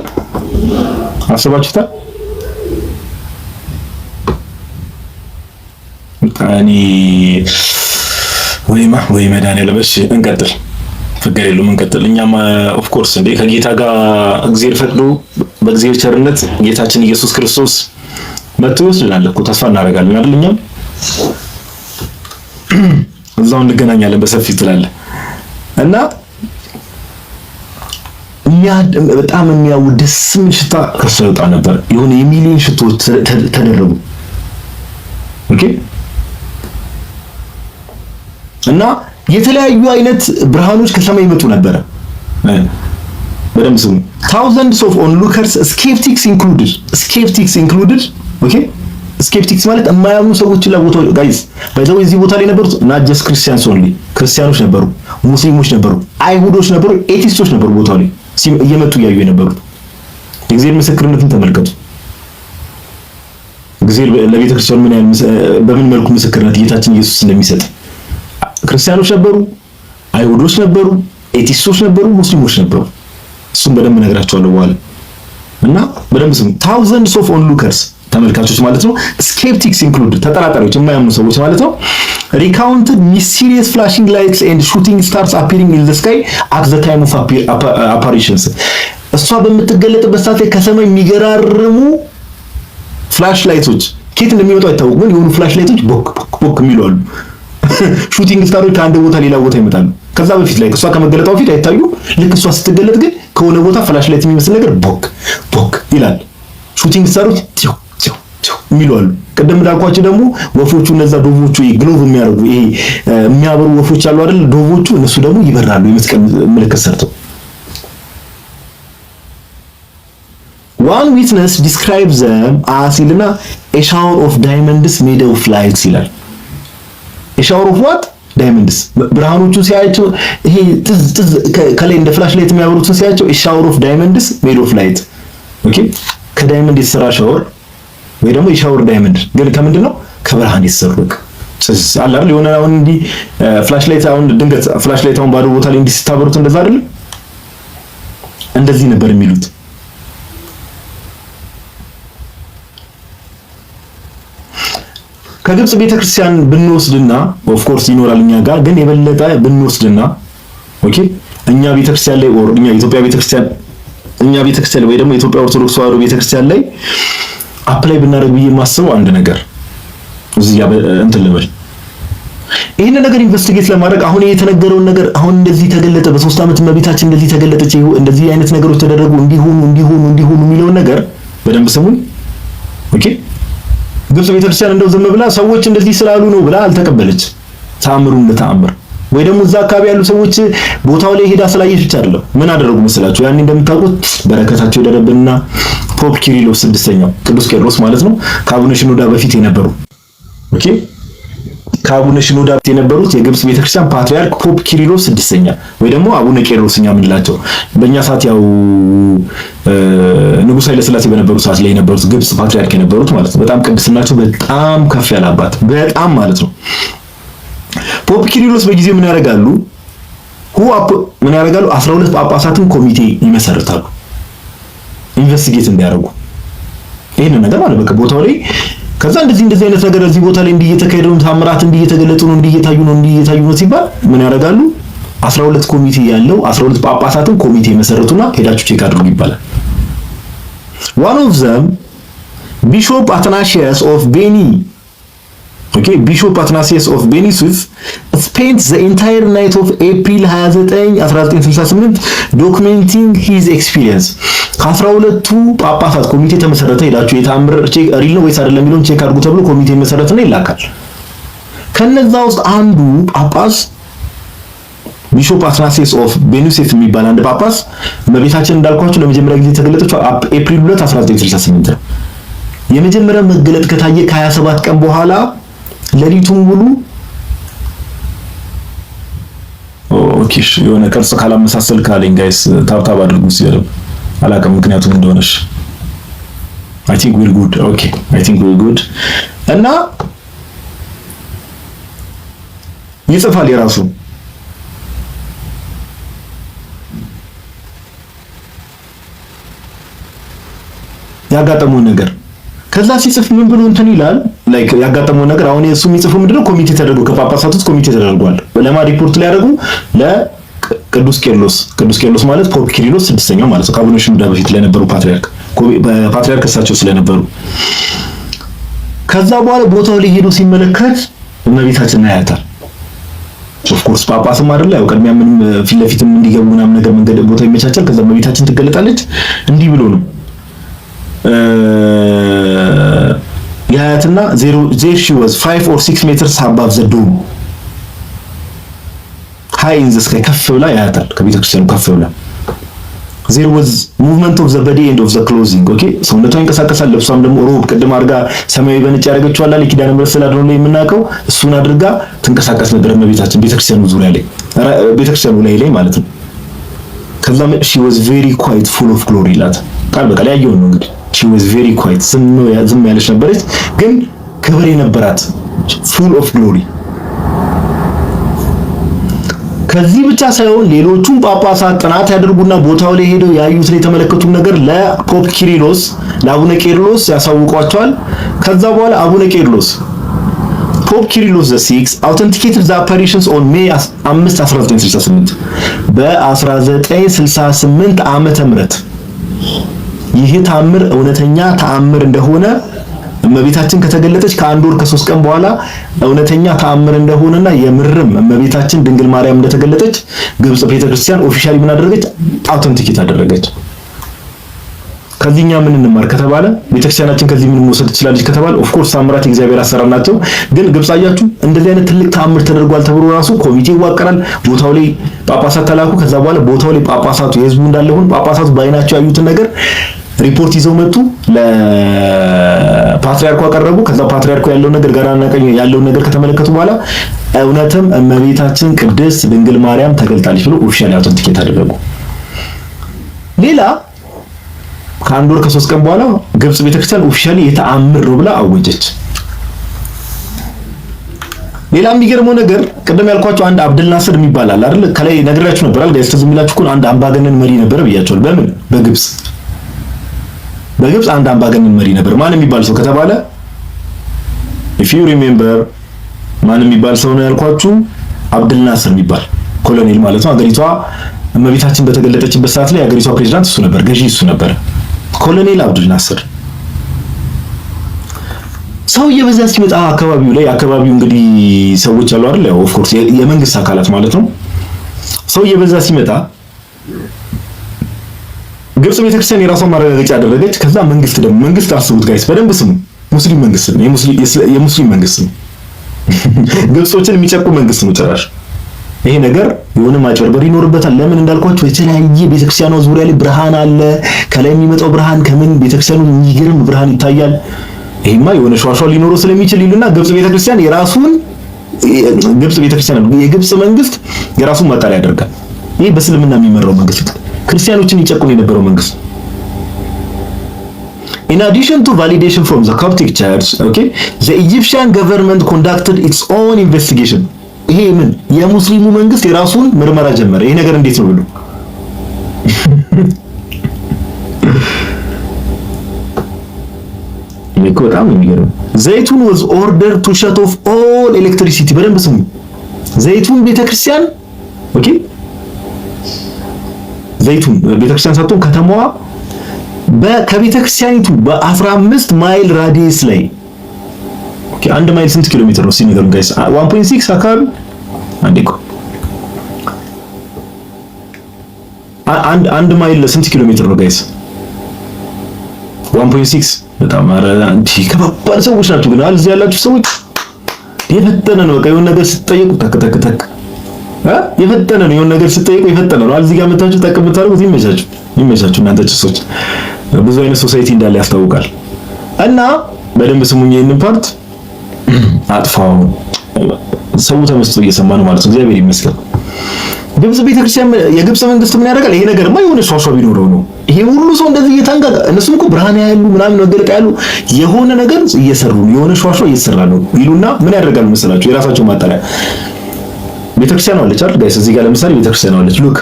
እኔ ወይ መድኃኒዓለም። እሺ እንቀጥል፣ ችግር የለውም እንቀጥል። እኛም ኦፍ ኮርስ እንደ ከጌታ ጋር እግዚአብሔር ፈቅዶ በእግዚአብሔር ቸርነት ጌታችን ኢየሱስ ክርስቶስ መጥቶ ይወስደናል እኮ ተስፋ እናደርጋለን አይደል? እኛም እዛው እንገናኛለን በሰፊው ትላለህ እና በጣም የሚያውድ ደስ የሚል ሽታ ከሱ ይወጣ ነበር። የሆነ የሚሊዮን ሽቶች ተደረጉ። ኦኬ እና የተለያዩ አይነት ብርሃኖች ከሰማይ ይመጡ ነበር። በደንብ ስሙ። thousands of onlookers skeptics included ኦኬ ስኬፕቲክስ ማለት የማያምኑ ሰዎች ለቦታው ጋይስ ባይዘው እዚህ ቦታ ላይ ነበሩት not just Christians only ክርስቲያኖች ነበሩ፣ ሙስሊሞች ነበሩ፣ አይሁዶች ነበሩ፣ ኤቲስቶች ነበሩ ቦታው ላይ እየመጡ ያዩ የነበሩት። እግዚአብሔር ምስክርነትን ተመልከቱ። እግዚአብሔር ለቤተ ክርስቲያን በምን መልኩ ምስክርነት ጌታችን ኢየሱስ እንደሚሰጥ ክርስቲያኖች ነበሩ፣ አይሁዶች ነበሩ፣ ኤቲስቶች ነበሩ፣ ሙስሊሞች ነበሩ። እሱም በደንብ እነግራቸዋለሁ በኋላ እና በደንብ ስሙ። thousands of onlookers ተመልካቾች ማለት ነው። skeptics include ተጠራጣሪዎች የማያምኑ ሰዎች ማለት ነው። recounted mysterious flashing lights and shooting stars appearing in the sky at the time of apparitions እሷ በምትገለጥበት ሰዓት ላይ ከሰማይ የሚገራርሙ ፍላሽ ላይቶች ከየት እንደሚመጡ አይታወቅም፣ ግን የሆኑ ፍላሽ ላይቶች ቦክ የሚሉ አሉ። ሹቲንግ ስታሮች ከአንድ ቦታ ሌላ ቦታ ይመጣሉ። ከዛ በፊት ላይ እሷ ከመገለጧ በፊት አይታዩ። ልክ እሷ ስትገለጥ ግን ከሆነ ቦታ ፍላሽ ላይት የሚመስል ነገር ቦክ ይላል። ሹቲንግ ስታሮች የሚሉ አሉ። ቀደም እንዳልኳችሁ ደግሞ ወፎቹ እነዛ ዶቮቹ ግሎቭ የሚያደርጉ ይሄ የሚያበሩ ወፎች አሉ አይደል? ዶቮቹ እነሱ ደግሞ ይበራሉ የመስቀል ምልክት ሰርተው። one witness describes them as ይልና a shower of diamonds made of lights ይላል። a shower of what? diamonds ብርሃኖቹ ሲያያቸው ይሄ ጥዝ ከላይ እንደ ፍላሽ ላይት የሚያበሩትን ሲያያቸው a shower of diamonds made of light ኦኬ። ከዳይመንድ የተሰራ ሻወር ወይ ደግሞ የሻወር ዳይመንድ ግን ከምንድን ነው? ከብርሃን የተሰሩ አለ አይደል? የሆነ አሁን እንዲህ ፍላሽ ላይት አሁን ድንገት ፍላሽ ላይት አሁን ባዶ ቦታ ላይ እንዲህ ስታበሩት እንደዛ አይደል? እንደዚህ ነበር የሚሉት። ከግብጽ ቤተክርስቲያን ብንወስድና ኦፍ ኮርስ ይኖራል እኛ ጋር ግን የበለጠ ብንወስድና ኦኬ እኛ ቤተክርስቲያን ላይ ኦር እኛ ኢትዮጵያ ቤተክርስቲያን ወይ ደግሞ ኢትዮጵያ ኦርቶዶክስ ተዋሕዶ ቤተክርስቲያን ላይ አፕላይ ብናደርግ ብዬ የማስበው አንድ ነገር እዚህ እንትን ልበል። ይሄን ነገር ኢንቨስቲጌት ለማድረግ አሁን የተነገረውን ነገር አሁን እንደዚህ ተገለጠ፣ በ3 ዓመት እመቤታችን እንደዚህ ተገለጠች፣ እንደዚህ አይነት ነገሮች ተደረጉ፣ እንዲሆኑ የሚለውን ነገር በደንብ ስሙኝ። ኦኬ ግብጽ ቤተክርስቲያን እንደው ዝም ብላ ሰዎች እንደዚህ ስላሉ ነው ብላ አልተቀበለች። ተአምሩን ለተአምር ወይ ደግሞ እዛ አካባቢ ያሉ ሰዎች ቦታው ላይ ሄዳ ስላየች ብቻ አይደለም። ምን አደረጉ መስላችሁ? ያኔ እንደምታውቁት በረከታቸው ይደረብና ፖፕ ኪሪሎስ ስድስተኛው ቅዱስ ቄርሎስ ማለት ነው ከአቡነ ሽኖዳ በፊት የነበሩ ኦኬ ከአቡነ ሽኖዳ በፊት የነበሩት የግብጽ ቤተክርስቲያን ፓትሪያርክ ፖፕ ኪሪሎስ ስድስተኛ ወይ ደግሞ አቡነ ቄርሎስኛ ምንላቸው በእኛ ሰዓት ያው ንጉሥ ኃይለ ሥላሴ በነበሩ ሰዓት ላይ የነበሩት ግብጽ ፓትሪያርክ የነበሩት ማለት ነው። በጣም ቅድስናቸው በጣም ከፍ ያለ አባት በጣም ማለት ነው። ፖፕ ኪሪሎስ በጊዜው ምን ያደርጋሉ? 12 ጳጳሳትን ኮሚቴ ይመሰርታሉ ኢንቨስቲጌት እንዲያደርጉ ይሄንን ነገር ማለት በቃ ቦታው ላይ ከዛ እንደዚህ አይነት ነገር እዚህ ቦታ ላይ እየተካሄደ ነው፣ ታምራት እየተገለጡ ነው፣ እየታዩ ነው ሲባል ምን ያደርጋሉ? 12 ኮሚቴ ያለው 12 ጳጳሳትን ኮሚቴ መሰረቱና ሄዳችሁ ቼክ አድርጉ ይባላል። one of them Bishop Athanasius of Beni Bishop Athanasius of Beni Suif spent the entire night of April 29 1968 documenting his experience ከ12ቱ ጳጳሳት ኮሚቴ ተመሰረተ። ሄዳችሁ የታምር ቼክ ሪል ነው ወይስ አይደለም የሚለውን ቼክ አድርጉ ተብሎ ኮሚቴ መሰረትና ይላካል። ከነዛ ውስጥ አንዱ ጳጳስ ቢሾፕ አትናሲየስ ኦፍ ቤኒሱስ የሚባል አንድ ጳጳስ እመቤታችን እንዳልኳችሁ ለመጀመሪያ ጊዜ ተገለጠችው ኤፕሪል 2 1968 ነው። የመጀመሪያው መገለጥ ከታየ ከ27 ቀን በኋላ ለሊቱን ሙሉ ኦኬ የሆነ ቅርጽ ካላመሳሰል ካለኝ ጋይስ ታብታብ አድርጉ ሲያደርግ አላውቅም ምክንያቱም እንደሆነሽ I think we're good okay I think we're good እና ይጽፋል የራሱ ያጋጠመው ነገር ከዛ ሲጽፍ ምን ብሎ እንትን ይላል ላይክ ያጋጠመው ነገር አሁን እሱ የሚጽፈው ምንድነው ኮሚቴ ተደርጎ ከጳጳሳቱ ኮሚቴ ተደርጓል ለማ ሪፖርት ሊያደርጉ ለቅዱስ ቄርሎስ ማለት ፖፕ ኪሪሎስ ስድስተኛው ማለት ነው ከአቡነ ሽኖዳ በፊት ለነበሩ ፓትሪያርክ እሳቸው ስለነበሩ ከዛ በኋላ ቦታው ላይ ሄዶ ሲመለከት እመቤታችን ያያታል ኦፍ ኮርስ ጳጳስም አይደለ ያው ቀድሚያ ምንም ፊት ለፊትም እንዲገቡ ምናምን ነገር መንገድ ቦታ ይመቻቻል ከዛ እመቤታችን ትገለጣለች እንዲህ ብሎ ነው ያያትና there she was 5 or 6 meters above the dome high in the sky ከፍ ብላ ያያታል ከቤተክርስቲያኑ ከፍ ብላ there was movement of the body and of the clothing okay ሰውነቷ ይንቀሳቀሳል ልብሷም ደግሞ ሮብ ቅድም አድርጋ ሰማያዊ በነጭ ያደረገችው አለ ለኪዳነ ምሕረት ስላደረው ነው የምናውቀው እሱን አድርጋ ትንቀሳቀስ ነበር እመቤታችን ቤተክርስቲያኑ ዙሪያ ላይ ቤተክርስቲያኑ ላይ ማለት ነው ከዛ she was very quiet full of glory ላት ቃል በቃል ያየው ነው እንግዲህ she was very quiet ዝም ያለች ነበረች ግን ክብር የነበራት full of glory ከዚህ ብቻ ሳይሆን ሌሎቹም ጳጳሳት ጥናት ያደርጉና ቦታው ላይ ሄደው ያዩትን የተመለከቱት ነገር ለፖፕ ኪሪሎስ ለአቡነ ቄርሎስ ያሳውቋቸዋል ከዛ በኋላ አቡነ ቄርሎስ ፖፕ ኪሪሎስ the 6th authenticated the apparitions on May 5 1968 በ1968 ዓመተ ምህረት ይሄ ተአምር እውነተኛ ተአምር እንደሆነ እመቤታችን ከተገለጠች ከአንድ ወር ከ3 ቀን በኋላ እውነተኛ ተአምር እንደሆነና የምርም እመቤታችን ድንግል ማርያም እንደተገለጠች ግብጽ ቤተክርስቲያን ኦፊሻሊ ምን አደረገች አውተንቲኬት አደረገች ከዚህኛ ምን እንማር ከተባለ ቤተክርስቲያናችን ከዚህ ምን መውሰድ ትችላለች ከተባለ ኦፍ ኮርስ ተአምራት የእግዚአብሔር አሰራር ናቸው ግን ግብጽ አያችሁ እንደዚህ አይነት ትልቅ ተአምር ተደርጓል ተብሎ ራሱ ኮሚቴ ይዋቀራል ቦታው ላይ ጳጳሳት ተላኩ ከዛ በኋላ ቦታው ላይ ጳጳሳቱ የህዝቡ እንዳለሁን ጳጳሳቱ ባይናቸው ያዩትን ነገር ሪፖርት ይዘው መጡ ለፓትሪያርኩ አቀረቡ ከዛ ፓትሪያርኩ ያለው ነገር ጋራና ቀኝ ያለው ነገር ከተመለከቱ በኋላ እውነትም እመቤታችን ቅድስት ድንግል ማርያም ተገልጣለች ብሎ ኦፊሻሊ አውተንቲኬት አደረጉ ሌላ ከአንድ ወር ከ3 ቀን በኋላ ግብጽ ቤተክርስቲያን ኦፊሻሊ የተአምር ነው ብላ አወጀች ሌላ የሚገርመው ነገር ቀደም ያልኳችሁ አንድ አብደል ናስር የሚባል አለ አይደል ከላይ ነግራችሁ ነበር አይደል ጋይስ ተዝም ይላችሁ አንድ አምባገነን መሪ ነበር ብያችኋል በምን በግብጽ አንድ አምባገነን መሪ ነበር ማን የሚባል ሰው ከተባለ if you remember ማን የሚባል ሰው ነው ያልኳችሁ አብደል ናስር የሚባል ኮሎኔል ማለት ነው አገሪቷ እመቤታችን በተገለጠችበት ሰዓት ላይ አገሪቷ ፕሬዝዳንት እሱ ነበር ገዢ እሱ ነበር ኮሎኔል አብደል ናስር ሰው እየበዛ ሲመጣ አካባቢው እንግዲህ ሰዎች አሉ አይደል? ኦፍ ኮርስ የመንግስት አካላት ማለት ነው። ሰው እየበዛ ሲመጣ ግብጽ ቤተክርስቲያን የራሷን ማረጋገጫ አደረገች። ከዛ መንግስት አስቡት ጋይስ፣ በደንብ ስሙ። ሙስሊም መንግስት ነው፣ የሙስሊም መንግስት ነው። ግብጾችን የሚጨቁ መንግስት ነው ጭራሽ። ይሄ ነገር የሆነ ማጭበርበር ይኖርበታል። ለምን እንዳልኳችሁ የተለያየ ቤተክርስቲያኗ ዙሪያ ላይ ብርሃን አለ። ከላይ የሚመጣው ብርሃን ከምን ቤተክርስቲያኑ የሚገርም ብርሃን ይታያል። ይሄማ የሆነ ሸዋሸዋ ሊኖረው ስለሚችል ይሉና የግብጽ ቤተክርስቲያን የግብጽ መንግስት የራሱን ማጣሪያ ያደርጋል። ይሄ በእስልምና የሚመራው መንግስት ክርስቲያኖችን ይጨቁን የነበረው መንግስት። In addition to validation from the Coptic Church, okay, the Egyptian government conducted its own investigation. ይሄ ምን የሙስሊሙ መንግስት የራሱን ምርመራ ጀመረ። ይሄ ነገር እንዴት ነው ብሎ ይሄ በጣም የሚገርም። ዘይቱን was ordered to shut off all electricity። በደንብ ስሙ። ዘይቱን ቤተክርስቲያን ኦኬ፣ ዘይቱን ቤተክርስቲያን ሳትሆን ከተማዋ ከቤተክርስቲያኒቱ በ15 ማይል ራዲየስ ላይ ኦኬ፣ 1 ማይል ስንት ኪሎ ሜትር ነው ሲነገሩን ጋይስ? 1.6 አካባቢ አንዴኮ አንድ ማይል ስንት ኪሎ ሜትር ነው ጋይስ? 1.6 በጣም አንቺ ከባባድ ሰዎች ናቸው። ግን እዚህ ያላችሁ ሰዎች የፈጠነ ነው። በቃ የሆነ ነገር ስትጠይቁ ተክ የፈጠነ ነው። የሆነ ነገር ስትጠይቁ የፈጠነ ነው። እዚህ ጋር መታችሁ ጠቅ ብታደርጉት ይመቻችሁ። እናንተ ጭሶች ብዙ አይነት ሶሳይቲ እንዳለ ያስታውቃል። እና በደንብ ስሙኝ፣ ይሄንን ፓርት አጥፋው። ሰው ተመስጦ እየሰማ ነው ማለት ነው። እግዚአብሔር ይመስገን። ግብጽ ቤተክርስቲያን የግብጽ መንግስት ምን ያደርጋል? ይሄ ነገርማ የሆነ ሸዋሸዋ ቢኖረው ነው ይሄ ሁሉ ሰው እንደዚህ እየታንጋጋ። እነሱም እኮ ብርሃን ያያሉ ምናምን መገለጥ ያሉ የሆነ ነገር እየሰሩ ነው፣ የሆነ ሸዋሸዋ እየሰራ ነው ይሉና ምን ያደርጋሉ መሰላችሁ? የራሳቸው ማጣሪያ ቤተክርስቲያን አለች አይደል ጋይስ? እዚህ ጋር ለምሳሌ ቤተክርስቲያን አለች። ሉክ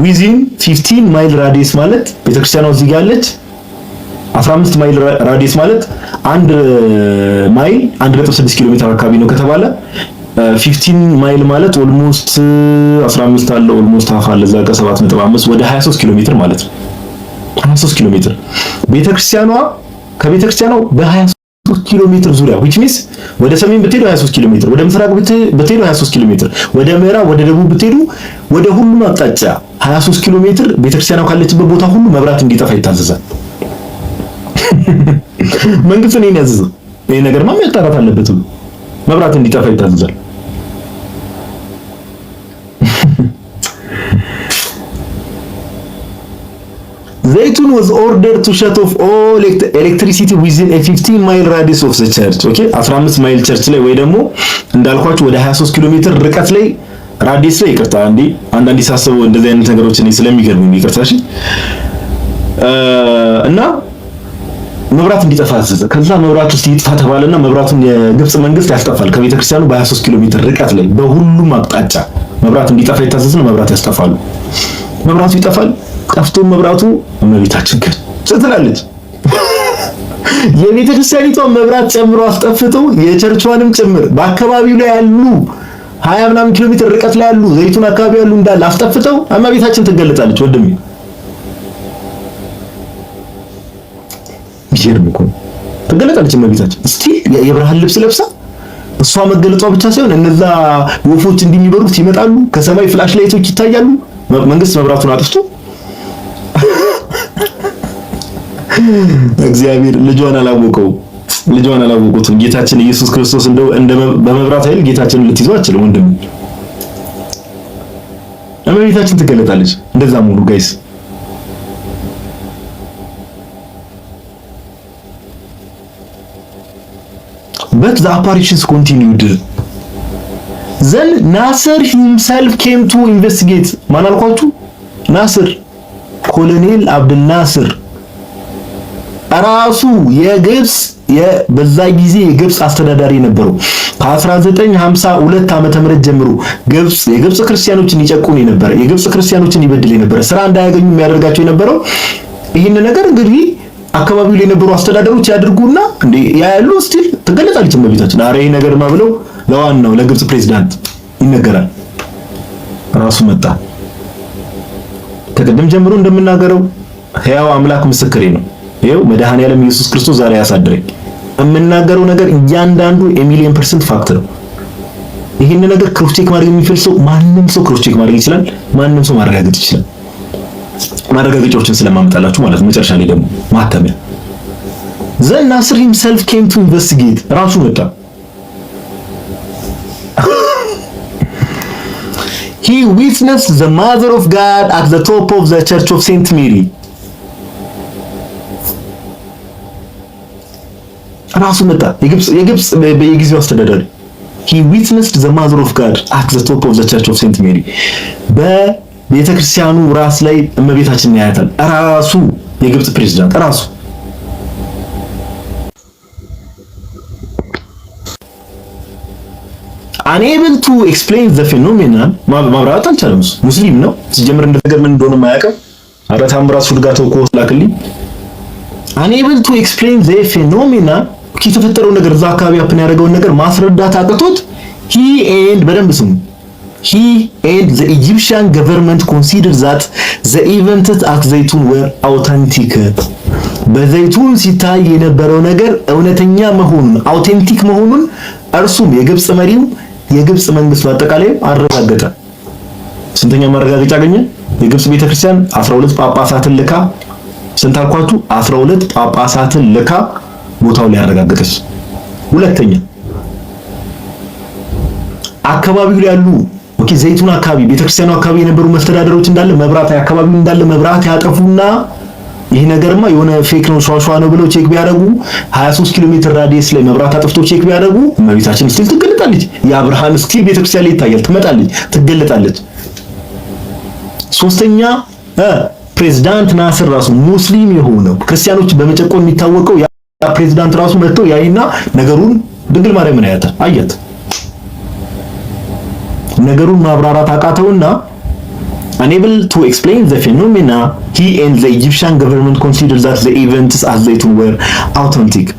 ዊዚን 15 ማይል ራዲየስ ማለት ቤተክርስቲያኗ እዚህ ጋር አለች። 15 ማይል ራዲየስ ማለት 1 ማይል 1.6 ኪሎ ሜትር አካባቢ ነው ከተባለ 15 ማይል ማለት ኦልሞስት 15 አለ ኦልሞስት half አለ እዛ ጋር 7.5 ወደ 23 ኪሎ ሜትር ማለት ነው። 23 ኪሎ ሜትር ቤተክርስቲያኗ ከቤተክርስቲያኗ በ23 ኪሎ ሜትር ዙሪያ which means ወደ ሰሜን ብትሄዱ 23 ኪሎ ሜትር፣ ወደ ምስራቅ ብትሄዱ 23 ኪሎ ሜትር፣ ወደ ምዕራብ ወደ ደቡብ ብትሄዱ ወደ ሁሉም አቅጣጫ 23 ኪሎ ሜትር ቤተክርስቲያኗ ካለችበት ቦታ ሁሉ መብራት እንዲጠፋ ይታዘዛል። መንግስት ነው የሚያዘዘው። ይሄ ነገር ማጣራት አለበት። መብራት እንዲጠፋ ይታዘዛል። Zaytun was ordered to shut off all electricity within a 15 mile radius of the church. Okay 15 ማይል ቸርች ላይ ወይ ደግሞ እንዳልኳችሁ ወደ 23 ኪሎ ሜትር ርቀት ላይ ራዲየስ ላይ ይቅርታ፣ አንዳንዴ ሳስበው እንደዚህ አይነት ነገሮች እኔ ስለሚገርሙኝ ይቅርታ። እሺ እና መብራት እንዲጠፋ አዘዘ። ከዛ መብራት ውስጥ ይጥፋ ተባለና መብራቱን የግብጽ መንግስት ያስጠፋል። ከቤተክርስቲያኑ በ23 ኪሎ ሜትር ርቀት ላይ በሁሉም አቅጣጫ መብራት እንዲጠፋ ይታዘዝና መብራት ያስጠፋሉ። መብራቱ ይጠፋል። ጠፍቶ መብራቱ እመቤታችን ትላለች። የቤተክርስቲያኒቷን መብራት ጨምሮ አስጠፍተው የቸርቿንም ጭምር በአካባቢው ላይ ያሉ 20 ምናምን ኪሎ ሜትር ርቀት ላይ ያሉ ዘይቱን አካባቢ ያሉ እንዳለ አስጠፍተው እመቤታችን ትገለጣለች። ወንድሜ ይሄርም እኮ ትገለጣለች እመቤታችን። እስቲ የብርሃን ልብስ ለብሳ እሷ መገለጧ ብቻ ሳይሆን እነዛ ወፎች እንደሚበሩት ይመጣሉ። ከሰማይ ፍላሽ ላይቶች ይታያሉ። መንግስት መብራቱን አጥፍቶ እግዚአብሔር ልጇን አላወቁትም። ጌታችን ኢየሱስ ክርስቶስ እንደው በመብራት ኃይል ጌታችንን ልትይዘው አትችልም ወንድም። እመቤታችን ትገለጣለች። እንደዛም ሁሉ ጋይስ but the apparitions continued. Then Nasser himself came to investigate. ማን አልኳችሁ? ናስር ኮሎኔል አብዱል ናስር ራሱ የግብጽ በዛ ጊዜ የግብጽ አስተዳዳሪ ነበሩ። ከ1952 ዓመተ ምህረት ጀምሮ የግብጽ ክርስቲያኖችን ይጨቁን የነበረ፣ የግብጽ ክርስቲያኖችን ይበድል የነበረ፣ ስራ እንዳያገኙ የሚያደርጋቸው የነበረው ይህን ነገር እንግዲህ አካባቢው ላይ የነበሩ አስተዳደሮች ያድርጉና እንዴ ያያሉ። ስቲል ትገለጣለች እመቤታችን። አረ ይሄ ነገርማ ብለው ለዋናው ለግብጽ ፕሬዝዳንት ይነገራል። ራሱ መጣ። ከቀደም ጀምሮ እንደምናገረው ሕያው አምላክ ምስክሬ ነው። ይሄው መድኃኔዓለም ኢየሱስ ክርስቶስ ዛሬ ያሳድረኝ። የምናገረው ነገር እያንዳንዱ የ1,000,000% ፋክት ነው። ይሄን ነገር ክሮስ ቼክ ማድረግ የሚፈልግ ሰው ማንንም ሰው ክሮስ ቼክ ማድረግ ይችላል። ማንንም ሰው ማረጋገጥ ይችላል። ማረጋገጫዎችን ስለማመጣላችሁ ማለት ነው። መጨረሻ ላይ ደግሞ ማተሚያ ዘን ናስር himself came to investigate ራሱ መጣ። He witnessed the mother of God at the top of the church of Saint Mary. ራሱ መጣ። የግብጽ በየጊዜው አስተዳዳሪ He witnessed the mother of God at the top of the church of Saint Mary. በቤተክርስቲያኑ ራስ ላይ እመቤታችንን ያያታል። ራሱ የግብጽ ፕሬዝዳንት ራሱ unable to explain the phenomenon ማብራራት አልቻለም። ሙስሊም ነው ሲጀምር እንደተገር ምን እንደሆነ ማያውቀው አራታም ራሱ ድጋተው ኮስ ላክልኝ unable to explain the phenomenon የተፈጠረው ነገር እዛ አካባቢ አፕን ያደረገውን ነገር ማስረዳት አቅቶት he and በደንብ ስሙ he and the Egyptian government considered that the events at Zaytun were authentic በዘይቱን ሲታይ የነበረው ነገር እውነተኛ መሆኑን አውቴንቲክ መሆኑን እርሱም የግብጽ መሪው የግብጽ መንግስት በአጠቃላይ አረጋገጠ። ስንተኛ ማረጋገጫ አገኘ? የግብጽ ቤተክርስቲያን 12 ጳጳሳትን ልካ ስንት አልኳችሁ? 12 ጳጳሳትን ልካ ቦታው ላይ አረጋገጠች። ሁለተኛ አካባቢው ላይ ያሉ ዘይቱን አካባቢ ቤተክርስቲያኑ አካባቢ የነበሩ መስተዳደሮች እንዳለ መብራት አካባቢው እንዳለ መብራት ያጠፉና ይሄ ነገርማ የሆነ ፌክ ነው ሸዋሸዋ ነው ብለው ቼክ ቢያደርጉ 23 ኪሎ ሜትር ራዲየስ ላይ መብራት አጥፍቶ ቼክ ቢያደርጉ እመቤታችን ስቲል ትገለጣለች። የአብርሃም ስቲል ቤተክርስቲያን ላይ ይታያል፣ ትመጣለች፣ ትገለጣለች። ሶስተኛ ፕሬዝዳንት ናስር ራሱ ሙስሊም የሆነው ክርስቲያኖች በመጨቆን የሚታወቀው ያ ፕሬዝዳንት ራሱ መጥቶ ያይና ነገሩን ድንግል ማርያምን አያት ነገሩን ማብራራት አቃተውና unable to explain the phenomena he and the Egyptian government considered that the events as they were authentic.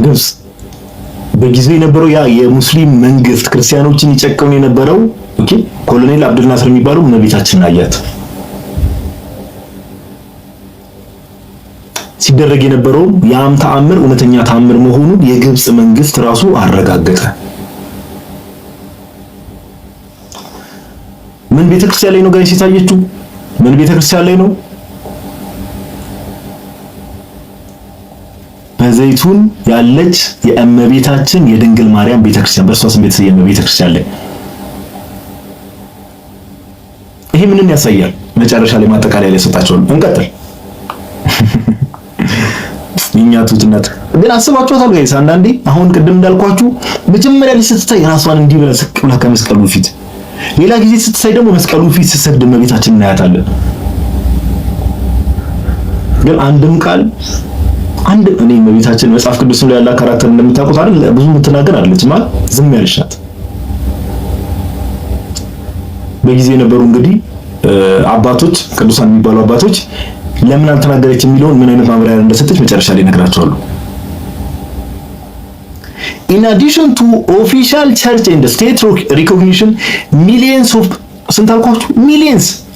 ግብጽ በጊዜው የነበረው ያ የሙስሊም መንግስት ክርስቲያኖችን ይጨቀውን የነበረው ኮሎኔል አብዱል ናስር የሚባለው እመቤታችንን አያት። ሲደረግ የነበረው ያም ተአምር እውነተኛ ተአምር መሆኑን የግብጽ መንግስት ራሱ አረጋገጠ። ምን ቤተክርስቲያን ላይ ነው ጋይስ የታየችው? ምን ቤተክርስቲያን ላይ ነው? በዘይቱን ያለች የእመቤታችን የድንግል ማርያም ቤተክርስቲያን በእርሷ ስም የተሰየመ ቤተክርስቲያን ላይ። ይሄ ምንን ያሳያል? መጨረሻ ላይ ማጠቃለያ ላይ ሰጣቸዋል። እንቀጥል። እኛ ትውትነት ግን አስባችኋታል ጋይስ? አንዳንዴ አሁን ቅድም እንዳልኳችሁ መጀመሪያ ላይ ስትታይ ራሷን እንዲህ ብላ ስቅ ብላ ከመስቀሉ ፊት፣ ሌላ ጊዜ ስትታይ ደግሞ መስቀሉ ፊት ስትሰግድ እመቤታችንን እናያታለን። ግን አንድም ቃል አንድ እኔ እመቤታችን መጽሐፍ ቅዱስ ላይ ያለ ካራክተር እንደምታውቁት አይደል ብዙ የምትናገር አይደለች ማለት ዝም ያልሻት። በጊዜ የነበሩ እንግዲህ አባቶች ቅዱሳን የሚባሉ አባቶች ለምን አልተናገረች የሚለውን ምን አይነት ማብራሪያ እንደሰጠች መጨረሻ ላይ እነግራቸዋለሁ። In addition to official church and state recognition, millions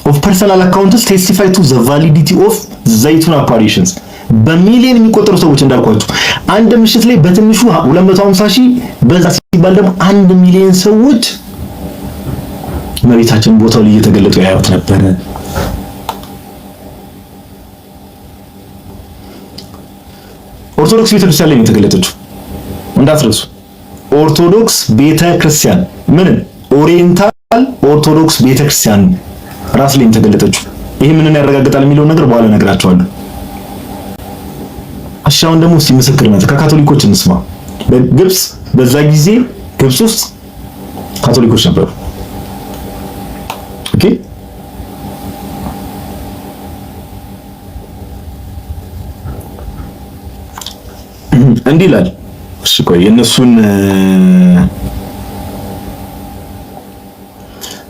of personal accounts testify to the validity of Zaytun apparitions. በሚሊዮን የሚቆጠሩ ሰዎች እንዳልኳችሁ አንድ ምሽት ላይ በትንሹ 250,000 በዛ ሲባል ደግሞ 1 ሚሊዮን ሰዎች እመቤታችን ቦታው ላይ እየተገለጡ ያዩት ነበር። ኦርቶዶክስ ቤተክርስቲያን ላይ ነው የተገለጠችው እንዳትረሱ። ኦርቶዶክስ ቤተክርስቲያን ምን ኦሪየንታል ኦርቶዶክስ ቤተክርስቲያን ራስ ላይ ነው የተገለጠችው። ይሄ ምንን ያረጋግጣል የሚለው ነገር በኋላ እነግራችኋለሁ። አሻውን ደግሞ እስቲ ምስክርነት ከካቶሊኮች እንስማ። በግብጽ በዛ ጊዜ ግብጽ ውስጥ ካቶሊኮች ነበሩ። ኦኬ እንዲህ ይላል። እሺ ቆይ የነሱን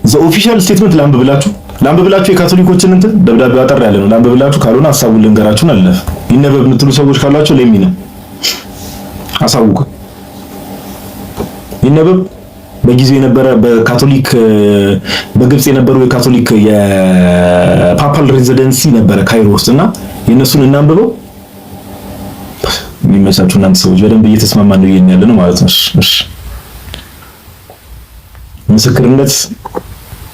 ዘ ኦፊሻል ስቴትመንት ላንብብላችሁ የካቶሊኮችን እንትን ደብዳቤው አጠር ያለ ነው። ላንብብላችሁ ካልሆነ ሐሳቡን ልንገራችሁን አለፍ። ይነበብ የምትሉ ሰዎች ካላችሁ ለሚ ነው። አሳውቁ። ይነበብ በጊዜው የነበረ በካቶሊክ በግብጽ የነበሩ የካቶሊክ የፓፓል ሬዚደንሲ ነበረ ካይሮ ውስጥና የነሱን እናንብበው። የሚመቻችሁ እናንተ ሰዎች በደንብ እየተስማማን ነው ያለ ነው ማለት ነው። እሺ ምስክርነት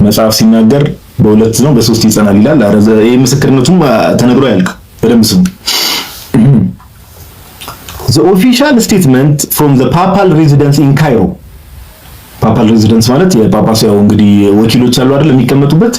መጽሐፍ ሲናገር በሁለት ነው በሶስት ይጸናል ይላል። አረ ይሄ ምስክርነቱም ተነግሮ ያልቅ በደንብ ስሙ። The official statement from the papal residence in Cairo. ፓፓል ሬዚደንስ ማለት የጳጳሱ ያው እንግዲህ ወኪሎች አሉ አይደል የሚቀመጡበት።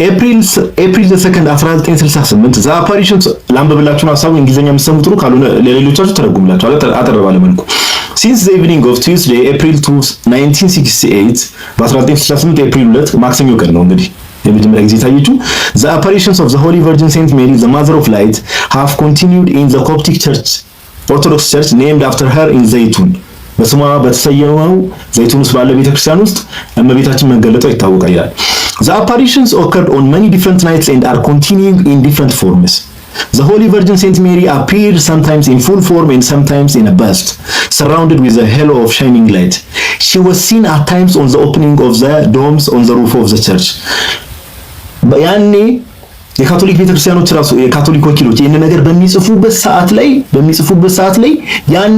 ኤፕሪል 2 1968 ዘ አፓሪሽንስ ላምበብላችሁ ሐሳቡ እንግሊዘኛ የምትሰሙ ጥሩ ካልሆነ ለሌሎቻችሁ ተረጉምላችሁ አጠር ባለ መልኩ since the evening of Tuesday April 2 1968 በ1968 ኤፕሪል 2 ማክሰኞ ቀን ነው እንግዲህ የመጀመሪያ ጊዜ ታየችው the apparitions of the Holy Virgin Saint Mary the Mother of Light have continued in the Coptic Church Orthodox Church named after her in Zaytun በስሟ በተሰየመው ዘይቱን ውስጥ ባለ ቤተክርስቲያን ውስጥ እመቤታችን መገለጧ ይታወቃል ይላል። The apparitions occurred on many different nights and are continuing in different forms. The Holy Virgin Saint Mary appeared sometimes in full form and sometimes in a bust, surrounded with a halo of shining light. She was seen at times on the opening of the domes on the roof of the church. ያኔ የካቶሊክ ቤተክርስቲያኖች ራሱ የካቶሊክ ወኪሎች ይህን ነገር በሚጽፉበት ሰዓት ላይ ያኔ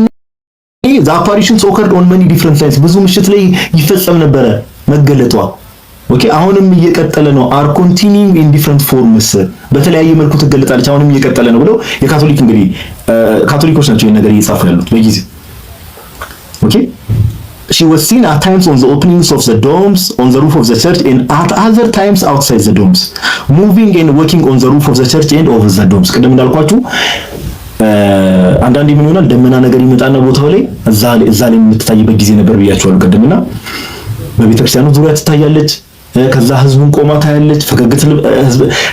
the apparitions occurred on many different nights ብዙ ምሽት ላይ ይፈጸም ነበረ መገለጧ። ኦኬ አሁንም እየቀጠለ ነው። are continuing in different forms በተለያየ መልኩ ትገለጣለች። አሁንም እየቀጠለ ነው ብለው የካቶሊክ እንግዲህ ካቶሊኮች ናቸው ይሄን ነገር እየጻፉ ያሉት በጊዜ ኦኬ she was seen at times on the openings of the domes on the roof of the church and at other times outside the domes moving and walking on the roof of the church and over the domes ቀደም እንዳልኳችሁ አንዳንዴ ምን ይሆናል ደመና ነገር ይመጣና ቦታው ላይ እዛ ላይ የምትታይበት ጊዜ ነበር ብያችኋለሁ ቀደምና በቤተክርስቲያኑ ዙሪያ ትታያለች። ከዛ ህዝቡን ቆማ ታያለች።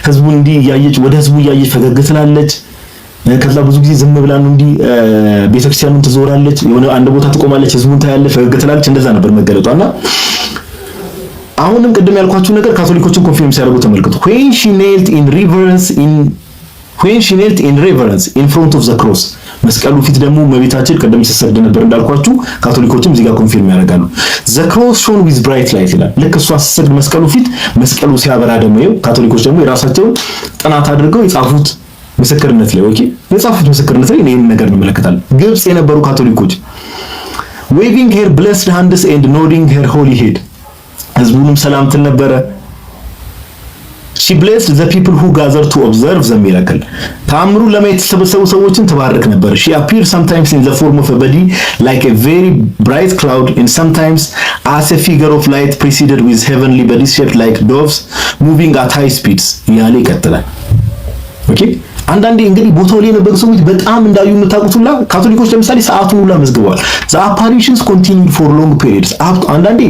ህዝቡን እንዲህ ያየች ወደ ህዝቡ ያየች ፈገግ ትላለች። ከዛ ብዙ ጊዜ ዝም ብላ ነው እንዲህ ቤተክርስቲያኑን ትዞራለች። የሆነ አንድ ቦታ ትቆማለች፣ ህዝቡን ታያለች፣ ፈገግ ትላለች። እንደዛ ነበር መገለጧና አሁንም ቅድም ያልኳችሁ ነገር ካቶሊኮችን ኮንፊርም ሲያደርጉ ተመልከቱ። when she knelt in reverence in front of the cross መስቀሉ ፊት ደግሞ እመቤታችን ቀደም ሲሰግድ ነበር እንዳልኳችሁ ካቶሊኮችም እዚህ ጋር ኮንፊርም ያደርጋሉ። the cross shone with bright light ይላል። ልክ እሷ ሲሰግድ መስቀሉ ፊት መስቀሉ ሲያበራ ደግሞ ይኸው ካቶሊኮች ደግሞ የራሳቸውን ጥናት አድርገው የጻፉት ምስክርነት ላይ የጻፉት ምስክርነት ላይ ይሄን ነገር እንመለከታለን። ግብጽ የነበሩ ካቶሊኮች waving her blessed hands and nodding her holy head ህዝቡንም ሰላም ትል ነበረ። she blessed the people who gathered to observe the miracle ታምሩ ለማየት የተሰበሰቡ ሰዎችን ትባርክ ነበር። she appeared sometimes in the form of a body like a very bright cloud and sometimes as a figure of light preceded with heavenly bodies shaped like doves moving at high speeds ያለ ይቀጥላል። ኦኬ አንዳንዴ እንግዲህ ቦታው ላይ የነበሩ ሰዎች በጣም እንዳዩ የምታውቁትና ካቶሊኮች ለምሳሌ ሰዓቱን ሁሉ አመዝግበዋል። the apparitions continued for long periods አንዳንዴ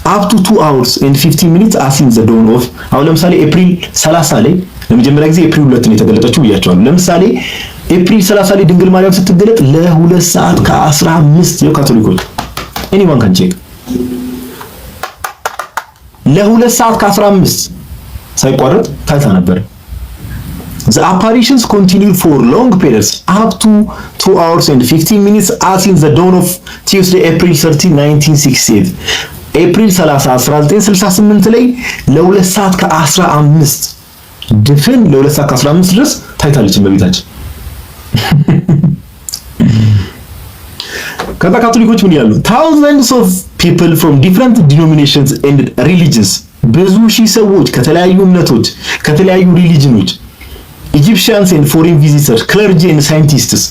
up to 2 hours and 15 minutes as in the dawn of አሁን ለምሳሌ ኤፕሪል 30 ላይ ለመጀመሪያ ጊዜ ኤፕሪል 2 ነው የተገለጠችው ብያቸዋለሁ። ለምሳሌ ኤፕሪል 30 ላይ ድንግል ማርያም ስትገለጥ ለ2 ሰዓት ከ15 ነው ካቶሊኮች anyone can check ለ2 ሰዓት ከ15 ሳይቋረጥ ታይታ ነበር። the apparitions continued for long periods up to 2 hours and 15 minutes as in the dawn of Tuesday April 30 1968 ኤፕሪል 30 1968 ላይ ለ2 ሰዓት ከ15 ድፍን ለ2 ሰዓት ከ15 ድረስ ታይታለች እመቤታችን። ከዛ ካቶሊኮች ምን ይላሉ? thousands of people from different denominations and religions ብዙ ሺህ ሰዎች ከተለያዩ እምነቶች ከተለያዩ ሪሊጅኖች Egyptians and foreign visitors clergy and scientists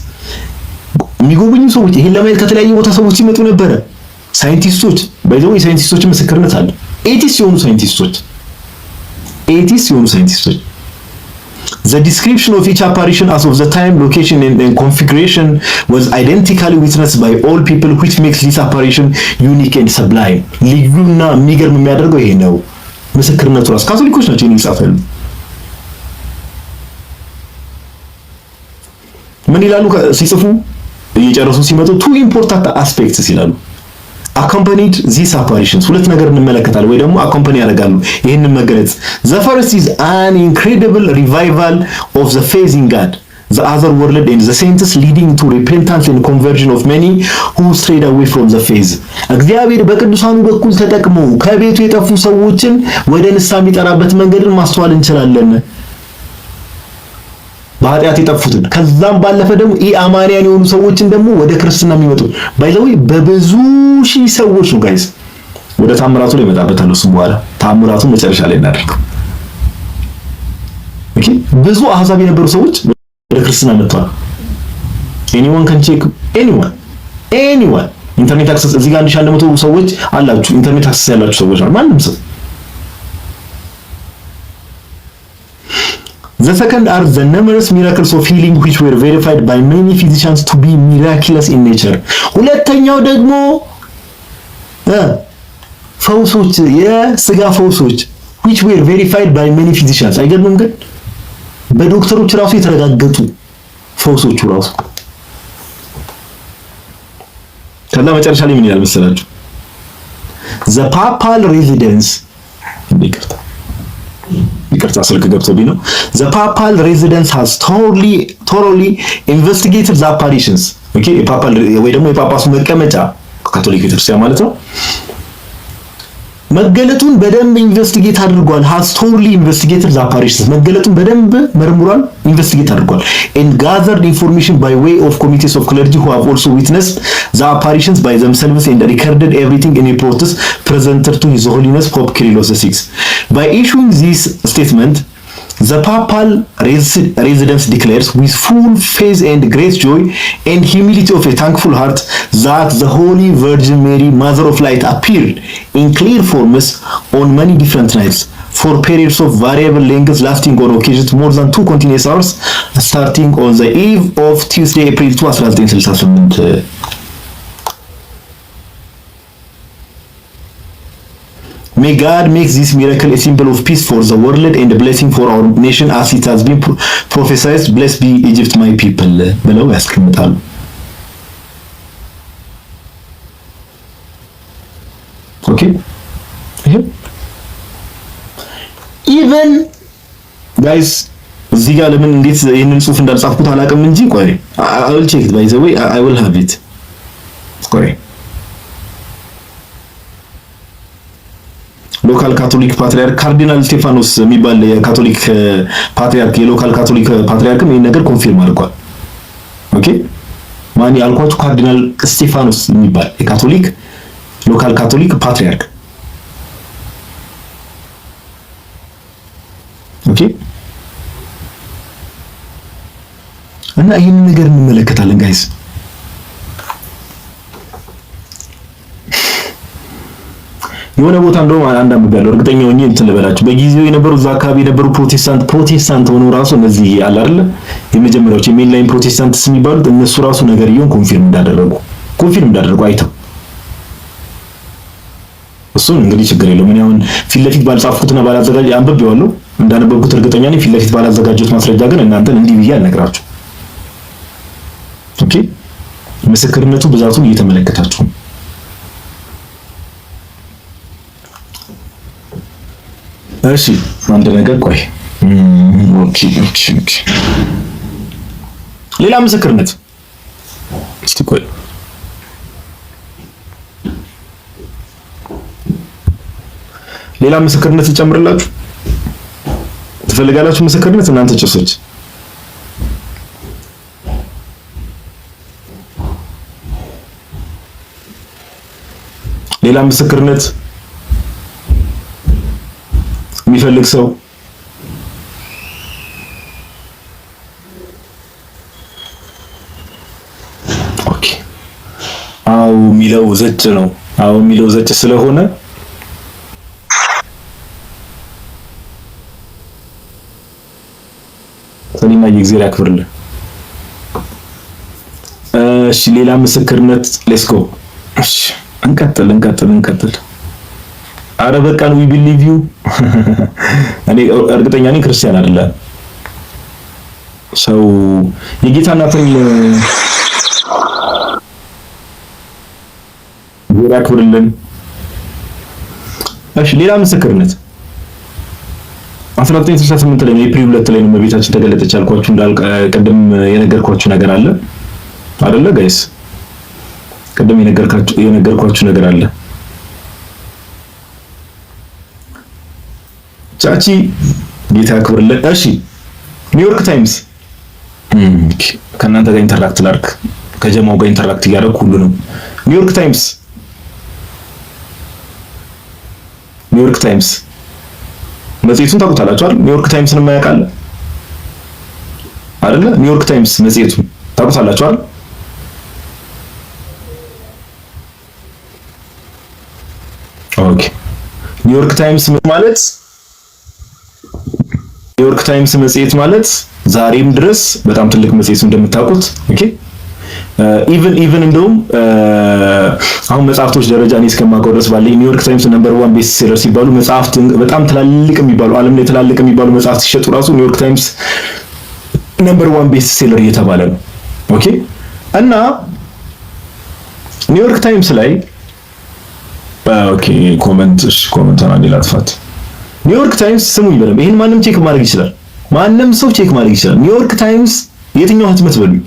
የሚጎበኙ ሰዎች ይሄን ለማየት ከተለያዩ ቦታ ሰዎች ሲመጡ ነበረ። ሳይንቲስቶች ባይዘው የሳይንቲስቶች ምስክርነት አለ። ኤቲስት የሆኑ ሳይንቲስቶች The description of each apparition as of the time, location and configuration was identically witnessed by all people, which makes this apparition unique and sublime. ልዩና የሚገርም የሚያደርገው ይሄ ነው። ምስክርነቱ ራስ ካቶሊኮች ናቸው የሚጻፈው። ምን ይላሉ ሲጽፉ እየጨረሱ ሲመጡ two important aspects ይላሉ። accompanied these apparitions ሁለት ነገር እንመለከታለን ወይ ደግሞ accompany ያደርጋሉ ይሄንን መገለጽ። the first is an incredible revival of the faith in God, the other world and the saints, leading to repentance and conversion of many who strayed away from the faith. እግዚአብሔር በቅዱሳኑ በኩል ተጠቅሞ ከቤቱ የጠፉ ሰዎችን ወደ ንስሐ የሚጠራበት መንገድን ማስተዋል እንችላለን። በኃጢአት የጠፉትን ከዛም ባለፈ ደግሞ ኢአማንያን የሆኑ ሰዎችን ደግሞ ወደ ክርስትና የሚመጡ ባይዘው በብዙ ሺህ ሰዎች ነው ጋይስ። ወደ ታምራቱ ላይ መጣበታለሁ እሱም በኋላ ታምራቱን መጨረሻ ላይ እናደርገው። ኦኬ ብዙ አህዛብ የነበሩ ሰዎች ወደ ክርስትና መጥተዋል። anyone can check anyone ኢንተርኔት አክሰስ እዚህ ጋር 1100 ሰዎች አላችሁ ኢንተርኔት አክሰስ ያላችሁ ሰዎች ነው ማንም ሰው። The second are the numerous miracles of healing which were verified by many physicians to be miraculous in nature. ሁለተኛው ደግሞ ፈውሶች የስጋ ፈውሶች which were verified by many physicians አይገርምም? ግን በዶክተሮች ራሱ የተረጋገጡ ፈውሶቹ ራሱ። ከዛ መጨረሻ ላይ ምን ይላል መሰላችሁ? The papal residence ይቅርታ ስልክ ገብቶብኝ ነው። The papal residence has thoroughly investigated the apparitions. ኦኬ የፓፓል ወይ ደግሞ የጳጳሱ መቀመጫ ካቶሊክ ቤተክርስቲያን ማለት ነው። መገለጡን በደንብ ኢንቨስቲጌት አድርጓል። has thoroughly investigated the apparitions መገለጡን በደንብ መርምሯል፣ ኢንቨስቲጌት አድርጓል። and gathered information by way of committees of clergy who have also witnessed the apparitions by themselves and recorded everything in a protest presented to His Holiness Pope Kyrillos VI. By issuing this statement, the papal residence declares with full faith and great joy and humility of a thankful heart that the Holy Virgin Mary, Mother of Light, appeared in clear forms on many different nights for periods of variable length lasting on occasions more than 2 continuous hours starting on the eve of Tuesday, April 2, 1968. May God make this miracle a symbol of peace for the world and a blessing for our nation as it has been prophesied. Blessed be Egypt, my people. ብለው ያስቀምጣሉ። ኦኬ ኢቨን ጋይስ እዚህ ጋር ለምን እንዴት ይሄንን ጽሁፍ እንዳልጻፍኩት አላውቅም እንጂ ቆይ I will check it by the way I will have it ቆይ ሎካል ካቶሊክ ፓትሪያርክ ካርዲናል ስቴፋኖስ የሚባል የካቶሊክ ፓትሪያርክ የሎካል ካቶሊክ ፓትሪያርክም ይሄን ነገር ኮንፊርም አድርጓል። ኦኬ ማን ያልኳችሁ ካርዲናል ስቴፋኖስ የሚባል የካቶሊክ ሎካል ካቶሊክ ፓትሪያርክ። ኦኬ እና ይሄን ነገር እንመለከታለን ጋይስ። የሆነ ቦታ እንደውም አንድ አመት ያለው እርግጠኛ ሆኜ እንትን ልበላችሁ በጊዜው የነበሩ እዛ አካባቢ የነበሩ ፕሮቴስታንት ሆኖ ራሱ እነዚህ አለ አይደል የመጀመሪያዎቹ የሜንላይን ፕሮቴስታንትስ የሚባሉት እነሱ ራሱ ነገርየውን ኮንፊርም እንዳደረጉ አይተው እሱን እንግዲህ ችግር የለውም። እኔ አሁን ፊት ለፊት ባልጻፍኩትና ባላዘጋጅ አንብቤዋለሁ እንዳነበብኩት እርግጠኛ ነኝ። ፊት ለፊት ባላዘጋጀሁት ማስረጃ ግን እናንተን እንዲህ ብዬ አልነግራችሁ። ኦኬ ምስክርነቱ ብዛቱን እየተመለከታችሁ እሺ አንድ ነገር ቆይ ኦኬ ሌላ ምስክርነት እስቲ ቆይ ሌላ ምስክርነት ልጨምርላችሁ ትፈልጋላችሁ? ምስክርነት እናንተ ጭሶች ሌላ ምስክርነት የሚፈልግ ሰው? ኦኬ አው የሚለው ዘጭ ነው። አው የሚለው ዘጭ ስለሆነ ሰሊማ የእግዚአብሔር ያክብርልህ። እሺ ሌላ ምስክርነት ሌትስ ጎ። እሺ እንቀጥል። አረ በቃን ዊ ቢሊቭ ዩ። እኔ እርግጠኛ ነኝ ክርስቲያን አይደለም ሰው የጌታ እናትን ያክብርልን። እሺ ሌላ ምስክርነት 1968 ላይ ኤፕሪል 2 ላይ ነው እመቤታችን ተገለጠች ያልኳችሁ ቅድም የነገርኳችሁ ነገር አለ አይደለ ጋይስ? ቅድም የነገርኳችሁ ነገር አለ። ቻቺ ጌታ ያክብርልን። እሺ ኒውዮርክ ታይምስ ከእናንተ ጋር ኢንተራክት ላድርግ፣ ከጀማው ጋር ኢንተራክት እያደረኩ ሁሉንም ኒውዮርክ ታይምስ መጽሔቱን ታውቁታላችሁ አይደል? ኒውዮርክ ታይምስን የማያውቃል አይደለ? ኒውዮርክ ታይምስ መጽሔቱን ታውቁታላችሁ አይደል? ኦኬ ኒውዮርክ ታይምስ መጽሔት ማለት ዛሬም ድረስ በጣም ትልቅ መጽሔት እንደምታውቁት። ኦኬ ኢቭን እንደውም አሁን መጽሐፍቶች ደረጃ እኔ እስከማውቀው ድረስ ባለኝ ኒውዮርክ ታይምስ ነምበር 1 ቤስት ሴለር ሲባሉ መጽሐፍት በጣም ትላልቅ የሚባሉ ዓለም ላይ ትላልቅ የሚባሉ መጽሐፍት ሲሸጡ ራሱ ኒውዮርክ ታይምስ ነምበር 1 ቤስት ሴለር እየተባለ ነው። ኦኬ እና ኒውዮርክ ታይምስ ላይ ኦኬ ኮሜንት አንዴ ላጥፋት። ኒውዮርክ ታይምስ ስሙኝ በደንብ ይሄን ማንም ቼክ ማድረግ ይችላል። ማንም ሰው ቼክ ማድረግ ይችላል። ኒውዮርክ ታይምስ የትኛው ህትመት በሉኝ?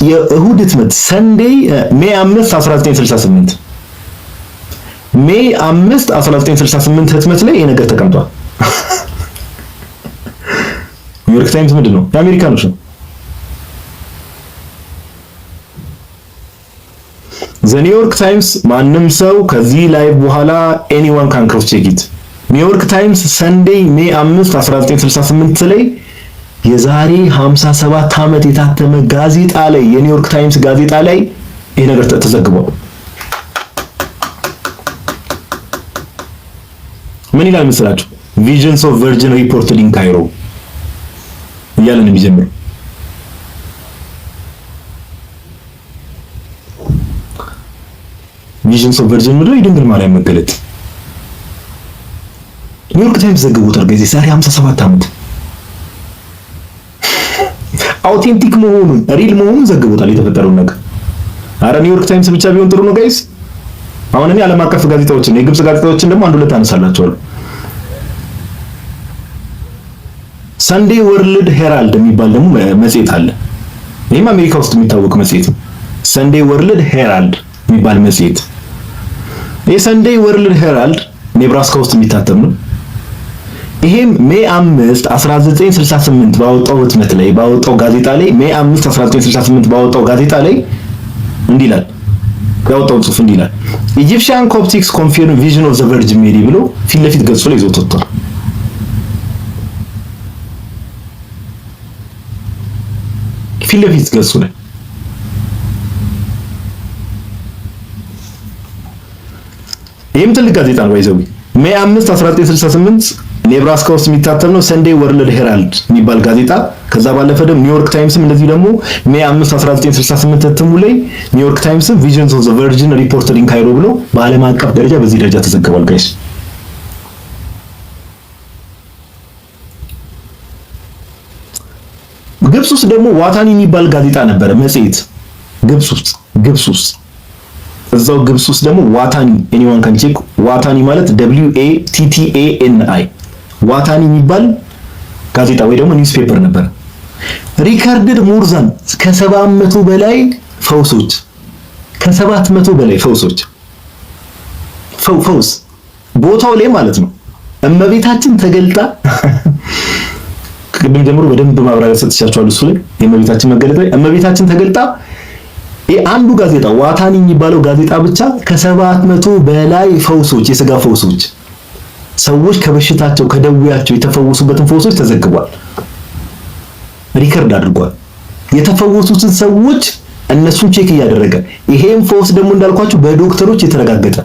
የእሁድ ህትመት ሰንዴይ ሜይ 5 1968 ሜይ 5 1968 ህትመት ላይ ይሄ ነገር ተቀምጧል። ኒውዮርክ ታይምስ ምንድን ነው? የአሜሪካኖች ነው። ዘ ኒውዮርክ ታይምስ ማንም ሰው ከዚህ ላይ በኋላ ኤኒዋን ካን ክሮስ ቼክ ኢት። ኒውዮርክ ታይምስ ሰንዴይ ሜይ 5 1968 ላይ የዛሬ 57 ዓመት የታተመ ጋዜጣ ላይ የኒውዮርክ ታይምስ ጋዜጣ ላይ ይሄ ነገር ተዘግቧል። ምን ይላል መሰላችሁ? ቪዥንስ ኦፍ ቨርጅን ሪፖርትድ ኢን ካይሮ እያለ ነው የሚጀምረው። ቪዥንስ ኦፍ ቨርጅን ምድር የድንግል ማርያም መገለጥ ኒውዮርክ ታይምስ ዘግቦታል። ጊዜ ዛሬ 57 ዓመት አውቴንቲክ መሆኑን ሪል መሆኑን ዘግቦታል የተፈጠረውን ነገር። አረ ኒውዮርክ ታይምስ ብቻ ቢሆን ጥሩ ነው ጋይስ። አሁን እኔ ዓለም አቀፍ ጋዜጣዎችን የግብጽ ጋዜጣዎችን ደግሞ አንድ ሁለት አነሳላችኋለሁ። ሰንዴይ ወርልድ ሄራልድ የሚባል ደግሞ መጽሔት አለ። ይሄም አሜሪካ ውስጥ የሚታወቅ መጽሔት ነው። ሰንዴይ ወርልድ ሄራልድ የሚባል መጽሔት። የሰንዴይ ወርልድ ሄራልድ ኔብራስካ ውስጥ የሚታተም ነው። ይሄም ሜይ 5 1968 ባወጣው ህትመት ላይ ባወጣው ጋዜጣ ላይ ሜይ 5 1968 ባወጣው ጋዜጣ ላይ እንዲህ ይላል። ያወጣው ጽሑፍ እንዲህ ይላል። ኢጂፕሽያን ኮፕቲክስ ኮንፊርም ቪዥን ኦፍ ዘ ቨርጅን ሜሪ ብሎ ፊት ለፊት ገጹ ላይ ይዞት ወጥቷል። ፊት ለፊት ገጹ ላይ ይሄም ትልቅ ጋዜጣ ነው። ባይዘው ሜይ 5 1968 ኔብራስካ ውስጥ የሚታተም ነው። ሰንዴይ ወርልድ ሄራልድ የሚባል ጋዜጣ። ከዛ ባለፈ ደግሞ ኒውዮርክ ታይምስም እንደዚህ ደግሞ ሜይ 5 1968 እትሙ ላይ ኒውዮርክ ታይምስ ቪዥንስ ኦፍ ዘ ቨርጅን ሪፖርትድ ኢን ካይሮ ብሎ በዓለም አቀፍ ደረጃ በዚህ ደረጃ ተዘግቧል ጋይስ። ግብጽ ውስጥ ደግሞ ዋታኒ የሚባል ጋዜጣ ነበረ መጽሔት። ግብጽ ውስጥ እዛው ግብጽ ውስጥ ደግሞ ዋታኒ ኤኒዋን ካን ቼክ። ዋታኒ ማለት WATTANI ዋታኒ የሚባል ጋዜጣ ወይ ደግሞ ኒውስፔፐር ነበር። ሪከርድድ ሞርዛን ከ700 በላይ ፈውሶች ከ700 በላይ ፈውሶች ፈውስ ቦታው ላይ ማለት ነው። እመቤታችን ተገልጣ ቅድም ጀምሮ በደንብ ማብራሪያ ሰጥቻችኋለሁ። እሱ ላይ የእመቤታችን መገለጥ ላይ እመቤታችን ተገልጣ አንዱ ጋዜጣ ዋታኒ የሚባለው ጋዜጣ ብቻ ከ700 በላይ ፈውሶች፣ የስጋ ፈውሶች፣ ሰዎች ከበሽታቸው ከደዌያቸው የተፈወሱበትን ፈውሶች ተዘግቧል፣ ሪከርድ አድርጓል። የተፈወሱትን ሰዎች እነሱን ቼክ እያደረገ ይሄን ፈውስ ደግሞ እንዳልኳችሁ በዶክተሮች የተረጋገጠ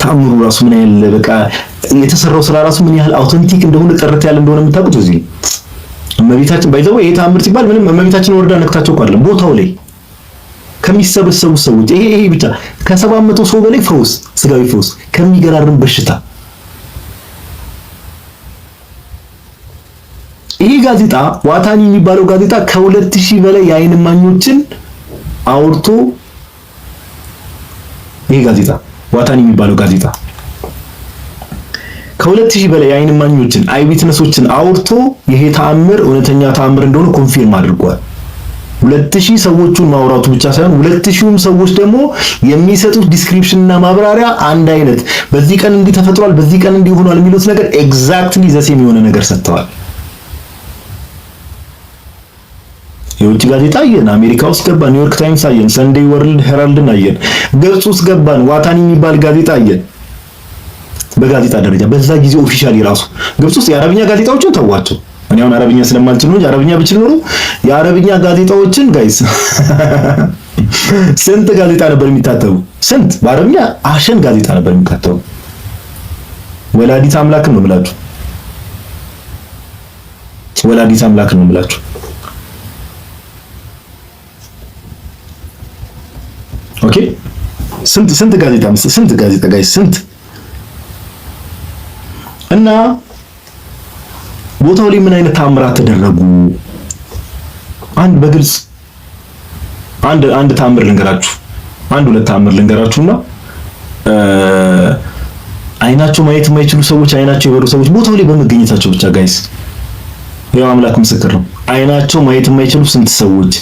ታምሩ ራሱ ምን ያህል በቃ የተሰራው ስራ ራሱ ምን ያህል አውተንቲክ እንደሆነ ጥርት ያለ እንደሆነ የምታውቁት እዚህ እመቤታችን ባይዘው ይሄ ታምር ሲባል ምንም እመቤታችን ወርዳ ነክታቸው አይደለም፣ ቦታው ላይ ከሚሰበሰቡ ሰዎች ይሄ ብቻ ከ700 ሰው በላይ ፈውስ፣ ስጋዊ ፈውስ ከሚገራርም በሽታ። ይሄ ጋዜጣ ዋታኒ የሚባለው ጋዜጣ ከ2000 በላይ የዓይን እማኞችን አውርቶ ይሄ ጋዜጣ ዋታኒ የሚባለው ጋዜጣ ከ2000 በላይ የዓይን እማኞችን አይ ዊትነሶችን አውርቶ ይሄ ተአምር እውነተኛ ተአምር እንደሆነ ኮንፊርም አድርጓል። 2000 ሰዎቹን ማውራቱ ብቻ ሳይሆን 2000ም ሰዎች ደግሞ የሚሰጡት ዲስክሪፕሽን እና ማብራሪያ አንድ አይነት፣ በዚህ ቀን እንዲህ ተፈጥሯል፣ በዚህ ቀን እንዲህ ሆኗል የሚሉት ነገር ኤግዛክትሊ ዘሴም የሆነ ነገር ሰጥተዋል። የውጭ ጋዜጣ አየን፣ አሜሪካ ውስጥ ገባን፣ ኒውዮርክ ታይምስ አየን፣ ሰንዴይ ወርልድ ሄራልድን አየን፣ ግብጽ ውስጥ ገባን፣ ዋታኒ የሚባል ጋዜጣ አየን። በጋዜጣ ደረጃ በዛ ጊዜ ኦፊሻሊ ራሱ ግብጽ ውስጥ የአረብኛ ጋዜጣዎችን ተዋቸው። እኔ አሁን አረብኛ ስለማልችል ነው እንጂ አረብኛ ብችል ኖሮ የአረብኛ ጋዜጣዎችን ጋይስ ስንት ጋዜጣ ነበር የሚታተቡ? ስንት በአረብኛ አሸን ጋዜጣ ነበር የሚታተቡ። ወላዲት አምላክ ነው የምላችሁ፣ ወላዲት አምላክ ነው የምላችሁ። ኦኬ ስንት ጋዜጣ ጋይስ ስንት እና ቦታው ላይ ምን አይነት ተአምራት ተደረጉ? በግልጽ አንድ ተአምር ልንገራችሁ፣ ሁለት ተአምር ልንገራችሁና አይናቸው ማየት የማይችሉ ሰዎች፣ አይናቸው የበሩ ሰዎች ቦታው ላይ በመገኘታቸው ብቻ ጋይስ ያው አምላክ ምስክር ነው። አይናቸው ማየት የማይችሉ ስንት ሰዎች፣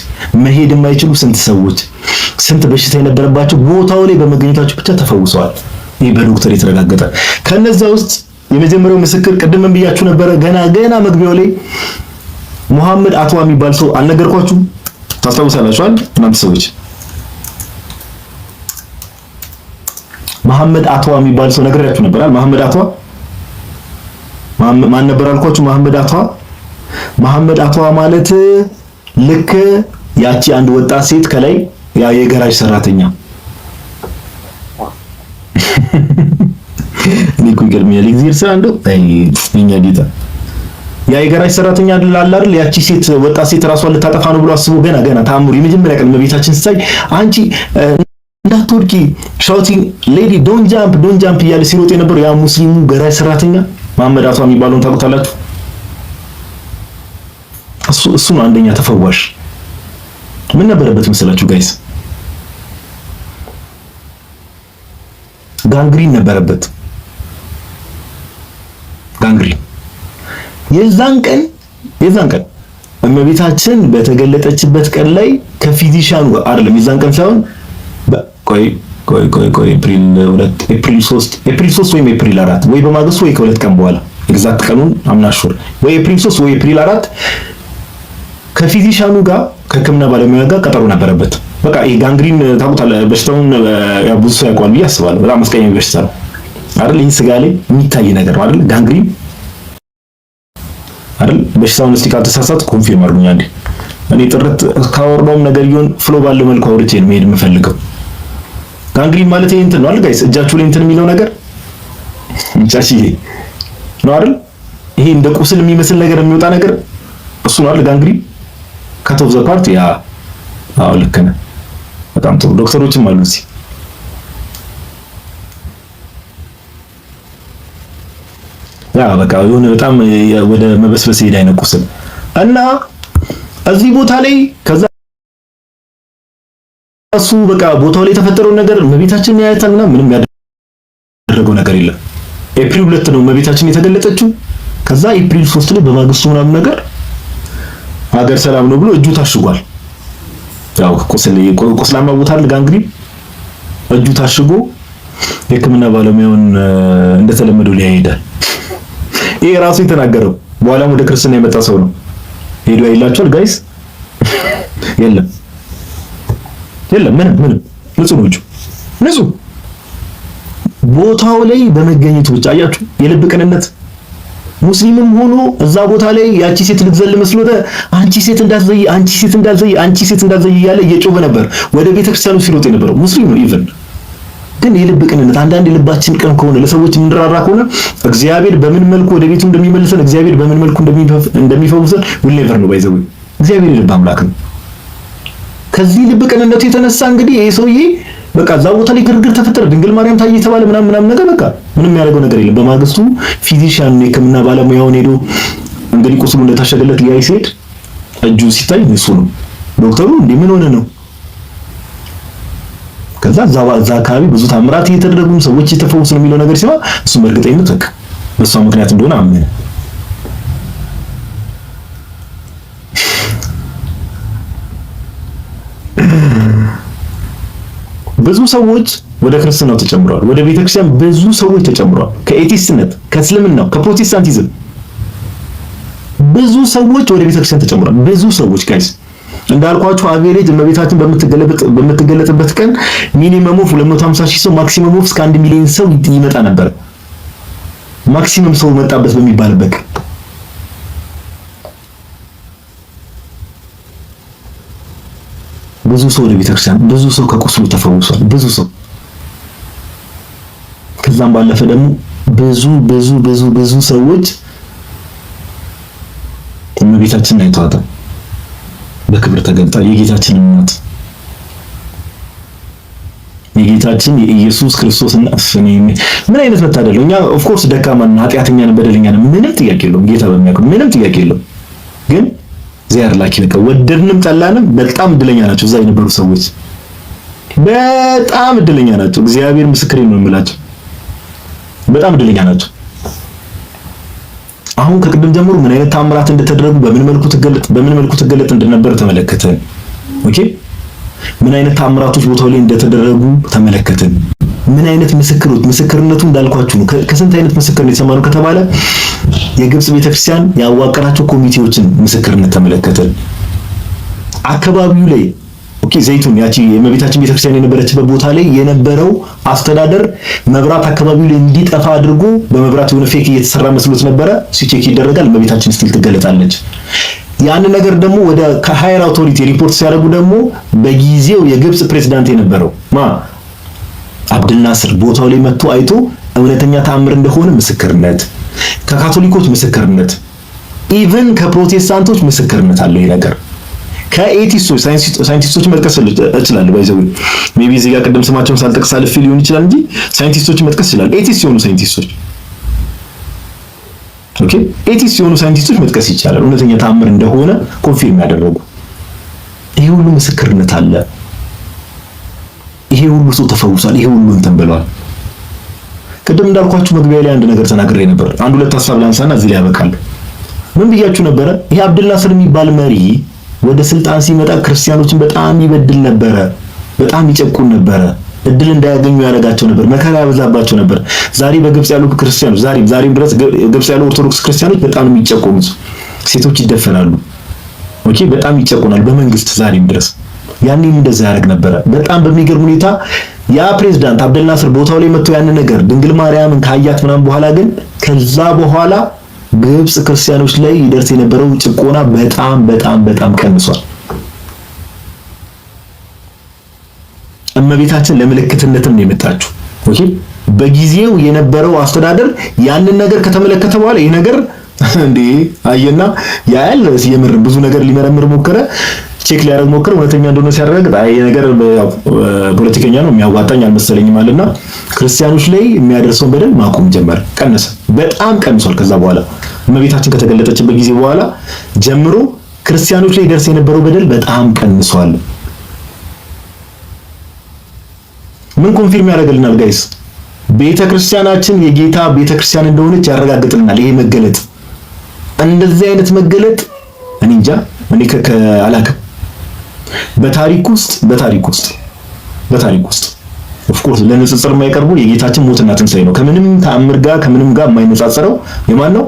መሄድ የማይችሉ ስንት ሰዎች፣ ስንት በሽታ የነበረባቸው ቦታው ላይ በመገኘታቸው ብቻ ተፈውሰዋል። ይህ በዶክተር የተረጋገጠ። ከነዛ ውስጥ የመጀመሪያው ምስክር ቅድም ብያችሁ ነበረ፣ ገና መግቢያው ላይ መሐመድ አቷ የሚባል ሰው አልነገርኳችሁም? ታስታውሳላችሁ አይደል? እናንተ ሰዎች መሐመድ አቷ የሚባል ሰው ነግሬያችሁ ነበር አይደል? መሐመድ አቷ ማን ነበር አልኳችሁ? መሐመድ አቷ ማለት ልክ ያቺ አንድ ወጣት ሴት ከላይ ያ የገራጅ ሰራተኛ እኔ እኮ ይገርመኛል። እግዚአብሔር ስራ እንደው እኛ ጌታ ያ የገራጅ ሰራተኛ አይደል? ያቺ ሴት ወጣት ሴት ራሷን ልታጠፋ ነው ብሎ አስቦ ገና ታምሩ የመጀመሪያ ቀን በቤታችን ሳይ አንቺ እንዳትወድቂ ሻውቲንግ ሌዲ ዶንት ጃምፕ እያለ ሲሮጥ የነበረው ያ ሙስሊሙ ገራጅ ሰራተኛ መሐመድ አቷ የሚባለውን ታውቁታላችሁ? እሱ ነው አንደኛ ተፈዋሽ። ምን ነበረበት መሰላችሁ ጋይስ? ጋንግሪን ነበረበት። ጋንግሪን የዛን ቀን እመቤታችን በተገለጠችበት ቀን ላይ ከፊዚሻኑ አይደለም፣ የዛን ቀን ሳይሆን ቆይ ኤፕሪል 3 ወይም ኤፕሪል 4 ወይ በማግስቱ ወይ ከሁለት ቀን በኋላ ኤግዛክት ቀኑን አምናሹር ወይ ኤፕሪል 3 ወይ ኤፕሪል 4 ከፊዚሻኑ ጋር ከሕክምና ባለሙያ ጋር ቀጠሮ ነበረበት። በቃ ይሄ ጋንግሪን ታውቁታላችሁ፣ በሽታውን ብዙ ሰው ያውቀዋል ብዬ አስባለሁ። በጣም አስቀያሚ በሽታ ነው አይደል? ይሄ ስጋ ላይ የሚታይ ነገር ነው አይደል? ጋንግሪን አይደል? በሽታውን እስቲ ካልተሳሳት ኮንፊርም አድርጉኝ አንዴ። እኔ ጥርት ካወራውም ነገር ይሁን ፍሎ ባለው መልኩ አውርቼ ነው መሄድ የምፈልገው። ጋንግሪን ማለት ይሄ እንትን ነው አይደል ጋይስ? እጃችሁ ላይ እንትን የሚለው ነገር እንቻቺ ነው አይደል? ይሄ እንደ ቁስል የሚመስል ነገር የሚወጣ ነገር እሱ ነው አይደል ጋንግሪን? ካት ኦፍ ዘ ፓርት ያ። አዎ ልክ ነህ። በጣም ጥሩ ዶክተሮችም አሉ እዚህ። ያ በቃ የሆነ በጣም ወደ መበስበስ ሄዳ አይነት ቁስል እና እዚህ ቦታ ላይ ከዛ እሱ በቃ ቦታው ላይ የተፈጠረው ነገር እመቤታችን ያያታልና ምንም ያደረገው ነገር የለም። ኤፕሪል 2 ነው እመቤታችን የተገለጠችው። ከዛ ኤፕሪል 3 ላይ በማግስቱ ምናምን ነገር ሀገር ሰላም ነው ብሎ እጁ ታሽጓል። ያው ቁስላማ ቦታ አይደል ጋንግሪን፣ እጁ ታሽጎ የሕክምና ባለሙያውን እንደተለመደው ሊያይዳል። ይሄ ራሱ የተናገረው በኋላም ወደ ክርስትና የመጣ ሰው ነው። ሄዶ አይላችኋል ጋይስ? የለም የለም ምንም ንጹህ ነው። ንጹህ ቦታው ላይ በመገኘቱ ብቻ አያችሁ የልብ ቅንነት። ሙስሊምም ሆኖ እዛ ቦታ ላይ ያቺ ሴት ልትዘል መስሎት አንቺ ሴት እንዳትዘይ እያለ እየጮኸ ነበር ወደ ቤተክርስቲያኑ ሲሮጥ የነበረው ሙስሊም ነው። ኢቭን ግን የልብ ቅንነት አንዳንድ የልባችን ቅን ከሆነ ለሰዎች የምንራራ ከሆነ እግዚአብሔር በምን መልኩ ወደ ቤቱ እንደሚመልሰን እግዚአብሔር በምን መልኩ እንደሚፈውሰን will never know ባይዘው እግዚአብሔር የልብ አምላክ ነው። ከዚህ ልብ ቅንነቱ የተነሳ እንግዲህ ይሄ ሰውዬ በቃ እዛ ቦታ ላይ ግርግር ተፈጠረ። ድንግል ማርያም ታየ የተባለ ምናምን ነገር በቃ ምንም ያደረገው ነገር የለም። በማግስቱ ፊዚሻን የሕክምና ባለሙያውን ሄዶ እንግዲህ ቁስሉ እንደታሸገለት ሊያይ ሲሄድ እጁ ሲታይ እሱ ነው። ዶክተሩ እንዴ ምን ሆነ ነው? ከዛ እዛ አካባቢ ብዙ ታምራት እየተደረጉ ሰዎች እየተፈወሱ ነው የሚለው ነገር ሲሆን እሱ በእርግጠኝነት በቃ በሷ ምክንያት እንደሆነ አመነ። ብዙ ሰዎች ወደ ክርስትናው ተጨምረዋል። ወደ ቤተክርስቲያን ብዙ ሰዎች ተጨምረዋል። ከኤቲስትነት፣ ከእስልምናው፣ ከፕሮቴስታንቲዝም ብዙ ሰዎች ወደ ቤተክርስቲያን ተጨምረዋል። ብዙ ሰዎች ጋይስ እንዳልኳችሁ አቬሬጅ እመቤታችን በምትገለጥበት ቀን ሚኒመም ኦፍ 250,000 ሰው ማክሲመም ኦፍ እስከ 1 ሚሊዮን ሰው ይመጣ ነበር። ማክሲመም ሰው መጣበት በሚባልበት ብዙ ሰው ወደ ቤተክርስቲያን ብዙ ሰው ከቁስሉ ተፈውሷል። ብዙ ሰው ከዛም ባለፈ ደግሞ ብዙ ሰዎች እመቤታችንን አይተዋታል። በክብር ተገልጣ የጌታችን እናት የጌታችን የኢየሱስ ክርስቶስ እናት ምን አይነት መታደል ነው። እኛ ኦፍ ኮርስ ደካማና ኃጢአተኛ ነን፣ በደለኛ ነን። ምንም ጥያቄ የለውም። ጌታ በሚያውቀው ምንም ጥያቄ የለውም። ግን ዚያር ላኪ በቃ ወደድንም ጠላንም በጣም እድለኛ ናቸው እዛ የነበሩ ሰዎች። በጣም እድለኛ ናቸው። እግዚአብሔር ምስክሬን ነው የምላቸው። በጣም እድለኛ ናቸው። አሁን ከቅድም ጀምሮ ምን አይነት ታምራት እንደተደረጉ በምን መልኩ ትገለጥ እንደነበር ተመለከተን። ኦኬ ምን አይነት ታምራቶች ቦታው ላይ እንደተደረጉ ተመለከተን። ምን አይነት ምስክርነቱ እንዳልኳችሁ ነው። ከስንት አይነት ምስክርነት የሰማነው ከተባለ የግብጽ ቤተክርስቲያን ያዋቀራቸው ኮሚቴዎችን ምስክርነት ተመለከተን። አካባቢው ላይ ኦኬ ዘይቱን ያቺ የእመቤታችን ቤተክርስቲያን የነበረችበት ቦታ ላይ የነበረው አስተዳደር መብራት አካባቢው ላይ እንዲጠፋ አድርጎ በመብራት የሆነ ፌክ እየተሰራ መስሎት ነበረ። ሲቼክ ይደረጋል፣ እመቤታችን ስቲል ትገለጣለች። ያን ነገር ደግሞ ወደ ከሃየር አውቶሪቲ ሪፖርት ሲያደርጉ ደግሞ በጊዜው የግብጽ ፕሬዝዳንት የነበረው አብድልናስር ቦታው ላይ መጥቶ አይቶ እውነተኛ ተአምር እንደሆነ ምስክርነት፣ ከካቶሊኮች ምስክርነት፣ ኢቭን ከፕሮቴስታንቶች ምስክርነት አለው ይሄ ነገር። ከኤቲስቶች ሳይንቲስቶች መጥቀስ እችላለሁ። ባይዘው ሜቢ እዚህ ጋር ቀደም ስማቸውን ሳልጠቅስ አልፌ ሊሆን ይችላል እንጂ ሳይንቲስቶች መጥቀስ ይችላል። ኤቲስት የሆኑ ሳይንቲስቶች ኦኬ፣ ኤቲስት የሆኑ ሳይንቲስቶች መጥቀስ ይቻላል። እውነተኛ ተአምር እንደሆነ ኮንፊርም ያደረጉ ይሄ ሁሉ ምስክርነት አለ። ይሄ ሁሉ ሰው ተፈውሷል። ይሄ ሁሉ እንትን ብለዋል። ቅድም እንዳልኳችሁ መግቢያ ላይ አንድ ነገር ተናግሬ ነበር። አንድ ሁለት ሐሳብ ላንሳና እዚህ ላይ ያበቃል። ምን ብያችሁ ነበረ? ይሄ አብድልናስር የሚባል መሪ ወደ ስልጣን ሲመጣ ክርስቲያኖችን በጣም ይበድል ነበረ፣ በጣም ይጨቁን ነበረ፣ እድል እንዳያገኙ ያደርጋቸው ነበር፣ መከራ ያበዛባቸው ነበር። ዛሬ በግብጽ ያሉ ክርስቲያኖች ዛሬም ድረስ ግብጽ ያሉ ኦርቶዶክስ ክርስቲያኖች በጣም የሚጨቆኑት፣ ሴቶች ይደፈራሉ። ኦኬ፣ በጣም ይጨቆናል በመንግስት ዛሬም ድረስ። ያኔም እንደዛ ያደርግ ነበረ። በጣም በሚገርም ሁኔታ ያ ፕሬዝዳንት አብደልናስር ቦታው ላይ መጥቶ ያን ነገር ድንግል ማርያምን ካያት ምናምን በኋላ ግን ከዛ በኋላ ግብጽ ክርስቲያኖች ላይ ይደርስ የነበረው ጭቆና በጣም ቀንሷል። እመቤታችን ለምልክትነትም ነው የመጣችው። ኦኬ፣ በጊዜው የነበረው አስተዳደር ያንን ነገር ከተመለከተ በኋላ ይሄ ነገር እንዴ አየና ያያል የምር ብዙ ነገር ሊመረምር ሞከረ፣ ቼክ ሊያደርግ ሞከረ። እውነተኛ እንደሆነ ሲያረጋግጥ አይ ነገር ፖለቲከኛ ነው የሚያዋጣኝ አልመሰለኝም አለና ክርስቲያኖች ላይ የሚያደርሰውን በደል ማቆም ጀመረ። ቀነሰ፣ በጣም ቀንሷል። ከዛ በኋላ እመቤታችን ከተገለጠችበት ጊዜ በኋላ ጀምሮ ክርስቲያኖች ላይ ደርስ የነበረው በደል በጣም ቀንሷል። ምን ኮንፊርም ያደርግልናል ጋይስ? ቤተክርስቲያናችን የጌታ ቤተክርስቲያን እንደሆነች ያረጋግጥልናል። ይሄ መገለጥ እንደዚህ አይነት መገለጥ እኔ እንጃ እኔ አላውቅም። በታሪክ ውስጥ ኦፍ ኮርስ ለንጽጽር የማይቀርቡ የጌታችን ሞትና ትንሣኤ ነው። ከምንም ተአምር ጋር የማይነጻጸረው የማን ነው?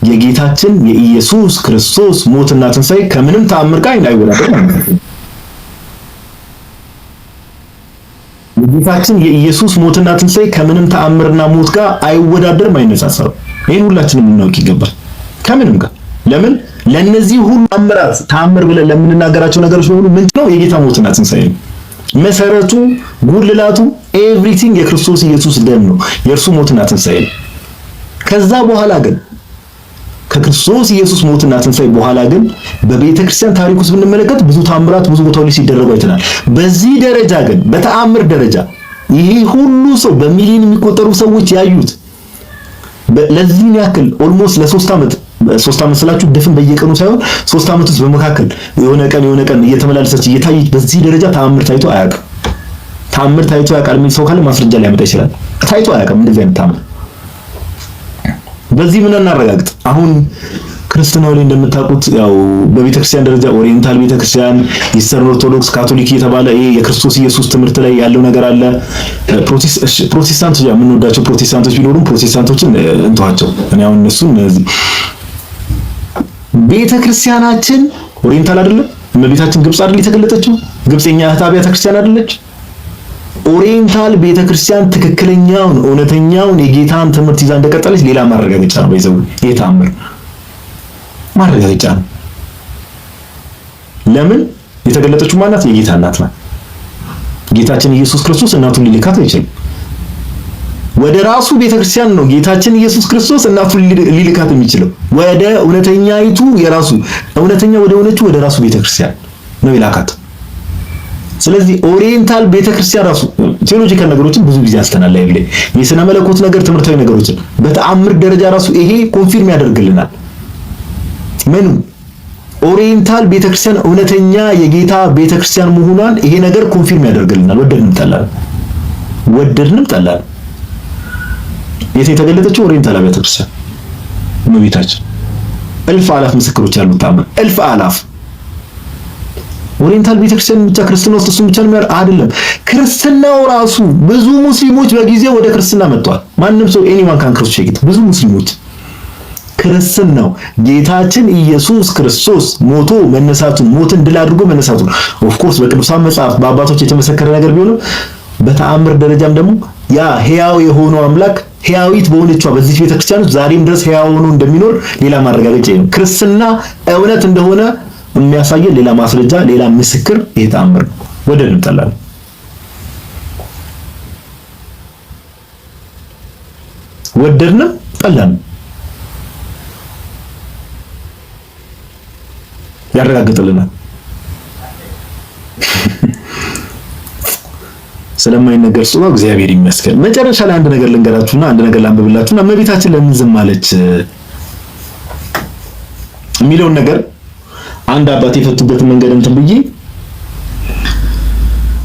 የጌታችን የኢየሱስ ክርስቶስ ሞትና ትንሣኤ ከምንም ተአምር ጋር አይወዳደርም። የጌታችን የኢየሱስ ሞትና ትንሣኤ ከምንም ተአምርና ሞት ጋር አይወዳደርም፣ አይነጻጸርም። ይሄን ሁላችንም ልናውቅ ይገባል። ከምንም ጋር ለምን ለነዚህ ሁሉ ተአምር ብለን ለምንናገራቸው ነገሮች በሙሉ ምንድነው? የጌታ ሞትና ትንሣኤ ነው። መሰረቱ፣ ጉልላቱ፣ ኤቭሪቲንግ የክርስቶስ ኢየሱስ ደም ነው፣ የእርሱ ሞትና ትንሣኤ ነው። ከዛ በኋላ ግን ከክርስቶስ ኢየሱስ ሞትና ትንሣኤ በኋላ ግን በቤተ ክርስቲያን ታሪክ ውስጥ ብንመለከት ብዙ ተአምራት ብዙ ቦታዎች ሲደረጉ አይተናል። በዚህ ደረጃ ግን በተአምር ደረጃ ይሄ ሁሉ ሰው በሚሊዮን የሚቆጠሩ ሰዎች ያዩት ለዚህን ያክል ኦልሞስት ለ3 ዓመት 3 ዓመት ስላችሁ ድፍን በየቀኑ ሳይሆን 3 ዓመት ውስጥ በመካከል የሆነ ቀን እየተመላለሰች እየታየች በዚህ ደረጃ ተአምር ታይቶ አያውቅም። ተአምር ታይቶ ያውቃል የሚል ሰው ካለ ማስረጃ ሊያመጣ ይችላል። ታይቶ አያውቅም እንደዚህ አይነት ተአምር። በዚህ ምን እናረጋግጥ? አሁን ክርስትናው ላይ እንደምታውቁት ያው በቤተክርስቲያን ደረጃ ኦሪየንታል ቤተክርስቲያን፣ ኢስተርን ኦርቶዶክስ፣ ካቶሊክ የተባለ ይሄ የክርስቶስ ኢየሱስ ትምህርት ላይ ያለው ነገር አለ። ፕሮቴስታንቶች የምንወዳቸው ፕሮቴስታንቶች ቢኖሩም ፕሮቴስታንቶችን እንተዋቸው። እኔ አሁን እነሱን ቤተክርስቲያናችን ኦሪየንታል አይደለም። እመቤታችን ግብጽ አይደል የተገለጠችው? ግብጽ የኛ እህት አብያተ ክርስቲያን አይደለች? ኦሪየንታል ቤተክርስቲያን ትክክለኛውን እውነተኛውን የጌታን ትምህርት ይዛ እንደቀጠለች ሌላ ማረጋገጫ ነው። በይዘው የታምር ማረጋገጫ ነው። ለምን የተገለጠችው ማናት? የጌታ እናት ናት። ጌታችን ኢየሱስ ክርስቶስ እናቱን ሊልካት አይችልም። ወደ ራሱ ቤተክርስቲያን ነው ጌታችን ኢየሱስ ክርስቶስ እናቱን ሊልካት የሚችለው። ወደ እውነተኛይቱ የራሱ እውነተኛ ወደ ሆነችው ወደ ራሱ ቤተክርስቲያን ነው ይላካት። ስለዚህ ኦሪየንታል ቤተክርስቲያን ራሱ ቴዎሎጂካል ነገሮችን ብዙ ጊዜ አስተናል ላይ የሥነ መለኮት ነገር ትምህርታዊ ነገሮችን በተአምር ደረጃ ራሱ ይሄ ኮንፊርም ያደርግልናል። ምን ኦሪየንታል ቤተክርስቲያን እውነተኛ የጌታ ቤተክርስቲያን መሆኗን ይሄ ነገር ኮንፊርም ያደርግልናል። ወደድንም ጠላን የት የተገለጠችው ኦሪየንታል ቤተክርስቲያን እመቤታችን። እልፍ አላፍ ምስክሮች ያሉት ተአምር እልፍ አላፍ ኦሪየንታል ቤተክርስቲያን ብቻ ክርስትና ውስጥ እሱም ብቻ ነው አይደለም። ክርስትናው ራሱ ብዙ ሙስሊሞች በጊዜው ወደ ክርስትና መጥተዋል። ማንም ሰው ኤኒዋን ካን ክሮስ ቼክ ብዙ ሙስሊሞች ክርስትናው ጌታችን ኢየሱስ ክርስቶስ ሞቶ መነሳቱን ሞትን ድል አድርጎ መነሳቱን ኦፍ ኮርስ በቅዱሳን መጽሐፍ በአባቶች የተመሰከረ ነገር ቢሆንም በተአምር ደረጃም ደግሞ ያ ሕያው የሆነው አምላክ ሕያዊት በሆነችው በዚህ ቤተክርስቲያን ውስጥ ዛሬም ድረስ ሕያው ሆኖ እንደሚኖር ሌላ ማረጋገጫ ነው። ክርስትና እውነት እንደሆነ የሚያሳየን ሌላ ማስረጃ ሌላ ምስክር ይሄ ተአምር ነው። ወደድንም ጠላን ወደድንም ጠላን ያረጋግጥልናል። ስለማይነገር ጽዋ እግዚአብሔር ይመስገን። መጨረሻ ላይ አንድ ነገር ልንገራችሁና አንድ ነገር ላንብብላችሁና እመቤታችን ለምን ዝም አለች የሚለውን ነገር አንድ አባት የፈቱበትን መንገድ እንትን ብዬ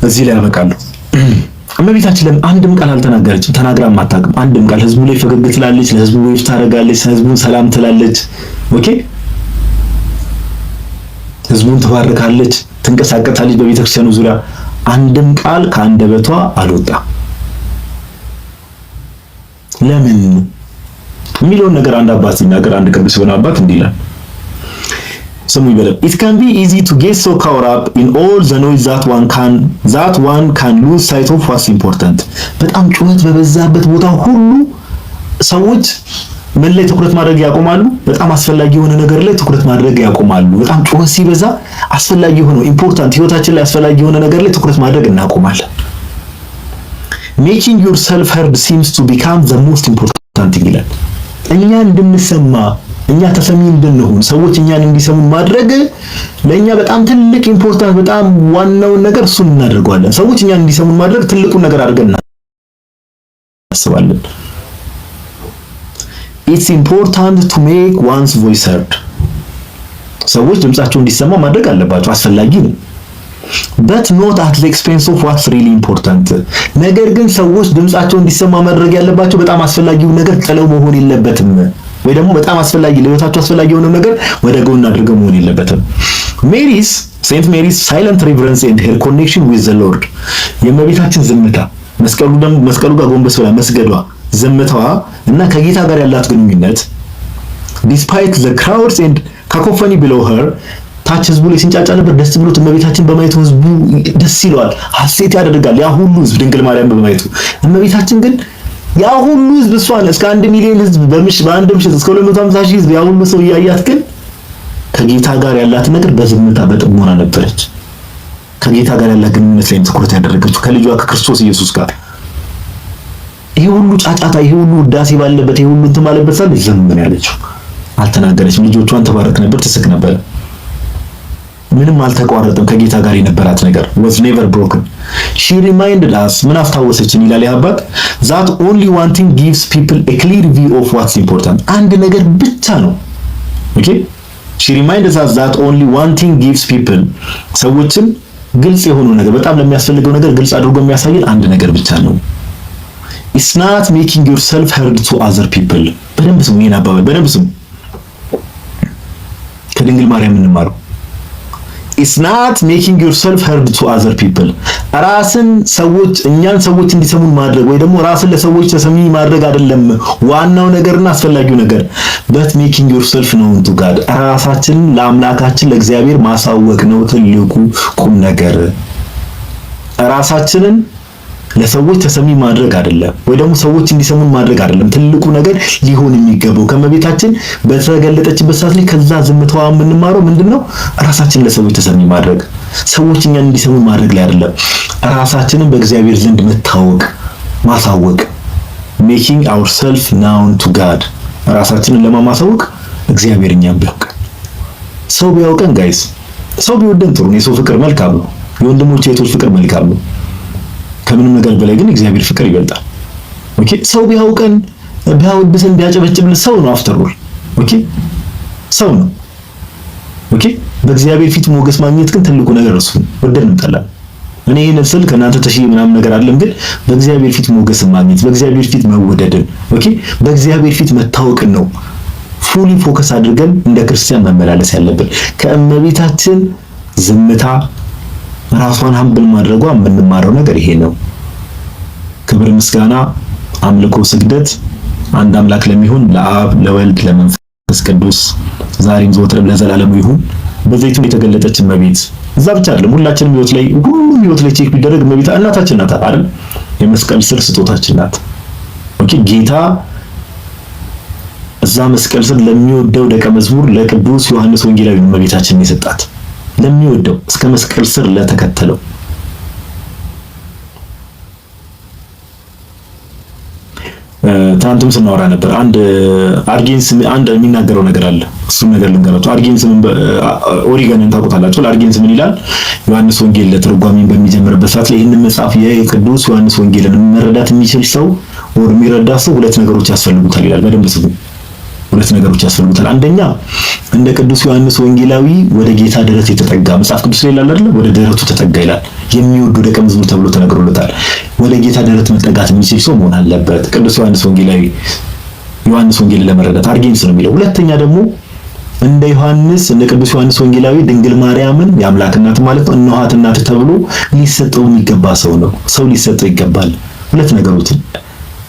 እዚህ ላይ አበቃለሁ። እመቤታችን ለምን አንድም ቃል አልተናገረችም? ተናግራም አታውቅም። አንድም ቃል ህዝቡ ላይ ፈገግ ትላለች፣ ለህዝቡ ወይፍ ታደርጋለች፣ ህዝቡን ሰላም ትላለች። ኦኬ ህዝቡን ትባርካለች፣ ትንቀሳቀሳለች በቤተክርስቲያኑ ዙሪያ። አንድም ቃል ከአንደበቷ አልወጣም። ለምን የሚለውን ነገር አንድ አባት ሲናገር አንድ ቅዱስ የሆነ አባት እንዲህ ይላል። ስሙ ይበለም። It can be easy to get so caught up in all the noise that one can lose sight of what's important. በጣም ጩኸት በበዛበት ቦታ ሁሉ ሰዎች ምን ላይ ትኩረት ማድረግ ያቆማሉ? በጣም አስፈላጊ የሆነ ነገር ላይ ትኩረት ማድረግ ያቆማሉ። በጣም ጩኸት ሲበዛ አስፈላጊ የሆነ ኢምፖርታንት ህይወታችን ላይ አስፈላጊ የሆነ ነገር ላይ ትኩረት ማድረግ እናቆማለን። Making yourself heard seems to become the most important thing ይላል። እኛ እንድንሰማ እኛ ተሰሚ እንድንሆን ሰዎች እኛን እንዲሰሙን ማድረግ ለኛ በጣም ትልቅ ኢምፖርታንት በጣም ዋናውን ነገር እሱን እናደርገዋለን። ሰዎች እኛን እንዲሰሙን ማድረግ ትልቁን ነገር አድርገን እናስባለን። It's important to make one's voice heard. ሰዎች ድምጻቸው እንዲሰማ ማድረግ አለባቸው፣ አስፈላጊ ነው። But not at the expense of what's really important. ነገር ግን ሰዎች ድምጻቸው እንዲሰማ ማድረግ ያለባቸው በጣም አስፈላጊው ነገር ጥለው መሆን የለበትም። ወይ ደግሞ በጣም አስፈላጊ ለህይወታቸው አስፈላጊ የሆነ ነገር ወደ ጎን አድርገው መሆን የለበትም። Saint Mary's silent reverence and her connection with the Lord. የእመቤታችን ዝምታ መስቀሉ ጋር ጎንበስ ብላ መስገዷ ዝምታዋ እና ከጌታ ጋር ያላት ግንኙነት despite the crowds and cacophony below her ታች ህዝቡ ላይ ሲንጫጫ ነበር። ደስ ብሎት እመቤታችን በማየቱ ህዝቡ ደስ ይለዋል፣ ሐሴት ያደርጋል። ያ ሁሉ ህዝብ ድንግል ማርያም በማየቱ እመቤታችን ግን ያ ሁሉ ህዝብ እሷን እስከ 1 ሚሊዮን ህዝብ በአንድ ምሽት እስከ 250 ሺህ ህዝብ ያ ሁሉ ሰው ያያት ግን ከጌታ ጋር ያላት ነገር በዝምታ በጥሞና ነበረች። ከጌታ ጋር ያላት ግንኙነት ላይ ትኩረት ያደረገችው ከልጇ ከክርስቶስ ኢየሱስ ጋር። ይሄ ሁሉ ጫጫታ፣ ይሄ ሁሉ ውዳሴ ባለበት፣ ይሄ ሁሉ እንትን ባለበት ሳለ ዝም ምን ያለችው አልተናገረችም። ልጆቿን ተባረክ ነበር፣ ትስቅ ነበር። ምንም አልተቋረጠም። ከጌታ ጋር የነበራት ነገር was never broken. she reminded us ምን አስታወሰችን ይላል ያባት that only one thing gives people a clear view of what's important. አንድ ነገር ብቻ ነው። okay she reminded us that only one thing gives people ሰዎችን ግልጽ የሆኑ ነገር በጣም ለሚያስፈልገው ነገር ግልጽ አድርጎ የሚያሳየን አንድ ነገር ብቻ ነው። it's not making yourself heard to other people. በደንብ ስሙ፣ ይሄን አባባል በደንብ ስሙ። ከድንግል ማርያም እንማረው። it's not making yourself heard to other people. ራስን ሰዎች እኛን ሰዎች እንዲሰሙን ማድረግ ወይ ደግሞ ራስን ለሰዎች ተሰሚ ማድረግ አይደለም ዋናው ነገርና አስፈላጊው ነገር but making yourself known to God. ራሳችንን ለአምላካችን ለእግዚአብሔር ማሳወቅ ነው ትልቁ ቁም ነገር። ራሳችንን ለሰዎች ተሰሚ ማድረግ አይደለም ወይ ደግሞ ሰዎች እንዲሰሙን ማድረግ አይደለም ትልቁ ነገር ሊሆን የሚገባው። ከመቤታችን በተገለጠችበት ሰዓት ላይ ከዛ ዝምታዋ የምንማረው ምንድነው? ራሳችንን ለሰዎች ተሰሚ ማድረግ፣ ሰዎች እኛን እንዲሰሙን ማድረግ ላይ አይደለም። ራሳችንን በእግዚአብሔር ዘንድ መታወቅ ማሳወቅ making ourselves known to God። ራሳችንን ለማሳወቅ እግዚአብሔር እኛን ቢያውቅ ሰው ቢያውቀን ጋይስ ሰው ቢወደን ጥሩ ነው። የሰው ፍቅር መልካም ነው። የወንድሞች የእህቶች ፍቅር መልካም ነው። ከምንም ነገር በላይ ግን እግዚአብሔር ፍቅር ይበልጣል። ኦኬ ሰው ቢያውቀን ቢያወድሰን ቢያጨበጭብልን ሰው ነው አፍተርወል። ኦኬ ሰው ነው። ኦኬ በእግዚአብሔር ፊት ሞገስ ማግኘት ግን ትልቁ ነገር እሱ ነው። ወደን እንጠላለን። እኔ ይሄን ስል ከእናንተ ተሽዬ ምናምን ነገር አይደለም፣ ግን በእግዚአብሔር ፊት ሞገስ ማግኘት፣ በእግዚአብሔር ፊት መወደድን፣ ኦኬ በእግዚአብሔር ፊት መታወቅን ነው ፉሊ ፎከስ አድርገን እንደ ክርስቲያን መመላለስ ያለብን። ከእመቤታችን ዝምታ ራሷን ሀምብል ማድረጓ የምንማረው ነገር ይሄ ነው። ክብር፣ ምስጋና፣ አምልኮ፣ ስግደት አንድ አምላክ ለሚሆን ለአብ ለወልድ ለመንፈስ ቅዱስ ዛሬም ዘወትርም ለዘላለሙ ይሁን። በዘይቱን የተገለጠች እመቤት እዛ ብቻ አይደለም፣ ሁላችንም ህይወት ላይ ሁሉም ህይወት ላይ ቼክ ቢደረግ እመቤት እናታችን ናት አይደል? የመስቀል ስር ስጦታችን ናት። ኦኬ ጌታ እዛ መስቀል ስር ለሚወደው ደቀ መዝሙር ለቅዱስ ዮሐንስ ወንጌላዊ እመቤታችንን የሰጣት ለሚወደው እስከ መስቀል ስር ለተከተለው። ትናንትም ስናወራ ነበር። አንድ አርጌንስ አንድ የሚናገረው ነገር አለ። እሱን ነገር ልንገራችሁ። አርጌንስ ኦሪገንን ታውቁታላችሁ። አርጌንስ ምን ይላል? ዮሐንስ ወንጌል ለትርጓሜን በሚጀምርበት ሰዓት ላይ ይህንን መጽሐፍ የቅዱስ ዮሐንስ ወንጌልን መረዳት የሚችል ሰው ወር የሚረዳ ሰው ሁለት ነገሮች ያስፈልጉታል ይላል። በደንብ ስሙ። ሁለት ነገሮች ያስፈልጉታል። አንደኛ እንደ ቅዱስ ዮሐንስ ወንጌላዊ ወደ ጌታ ደረት የተጠጋ መጽሐፍ ቅዱስ ላይ ይላል አይደል? ወደ ደረቱ ተጠጋ ይላል። የሚወዱ ደቀ መዝሙር ተብሎ ተነግሮለታል። ወደ ጌታ ደረት መጠጋት የሚችል ሰው መሆን አለበት ቅዱስ ዮሐንስ ወንጌላዊ። ዮሐንስ ወንጌልን ለመረዳት አርጌንስ ነው የሚለው። ሁለተኛ ደግሞ እንደ ዮሐንስ እንደ ቅዱስ ዮሐንስ ወንጌላዊ ድንግል ማርያምን የአምላክ እናት ማለት ነው እነኋት እናት ተብሎ ሊሰጠው የሚገባ ሰው ነው። ሰው ሊሰጠው ይገባል። ሁለት ነገሮች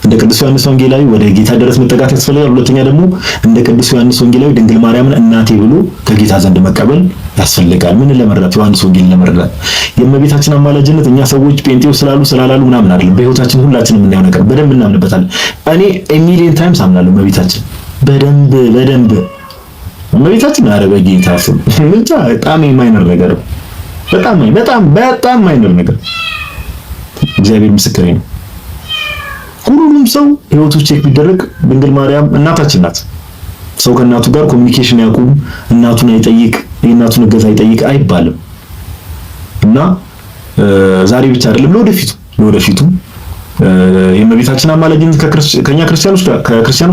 እንደ ቅዱስ ዮሐንስ ወንጌላዊ ወደ ጌታ ደረት መጠጋት ያስፈልጋል። ሁለተኛ ደግሞ እንደ ቅዱስ ዮሐንስ ወንጌላዊ ድንግል ማርያምን እናቴ ብሎ ከጌታ ዘንድ መቀበል ያስፈልጋል። ምን ለመረዳት? ዮሐንስ ወንጌልን ለመረዳት። የእመቤታችን አማላጅነት እኛ ሰዎች ጴንጤው ስላሉ ምናምን አይደለም። በህይወታችን ሁላችንም የምናየው ነገር በደንብ እናምንበታለን። እኔ ሚሊየን ታይምስ አምናለሁ እመቤታችን በደንብ እመቤታችን። ኧረ በጌታ ስም ብቻ በጣም የማይነር ነገር በጣም ማይነር ነገር። እግዚአብሔር ምስክሬ ነው። ሁሉም ሰው ህይወቱ ቼክ ቢደረግ ድንግል ማርያም እናታችን ናት። ሰው ከእናቱ ጋር ኮሚኒኬሽን ያቁም፣ እናቱን አይጠይቅ፣ የእናቱን እገዛ አይጠይቅ አይባልም። እና ዛሬ ብቻ አይደለም ለወደፊቱ የእመቤታችን አማላጅነት ከኛ ክርስቲያኖች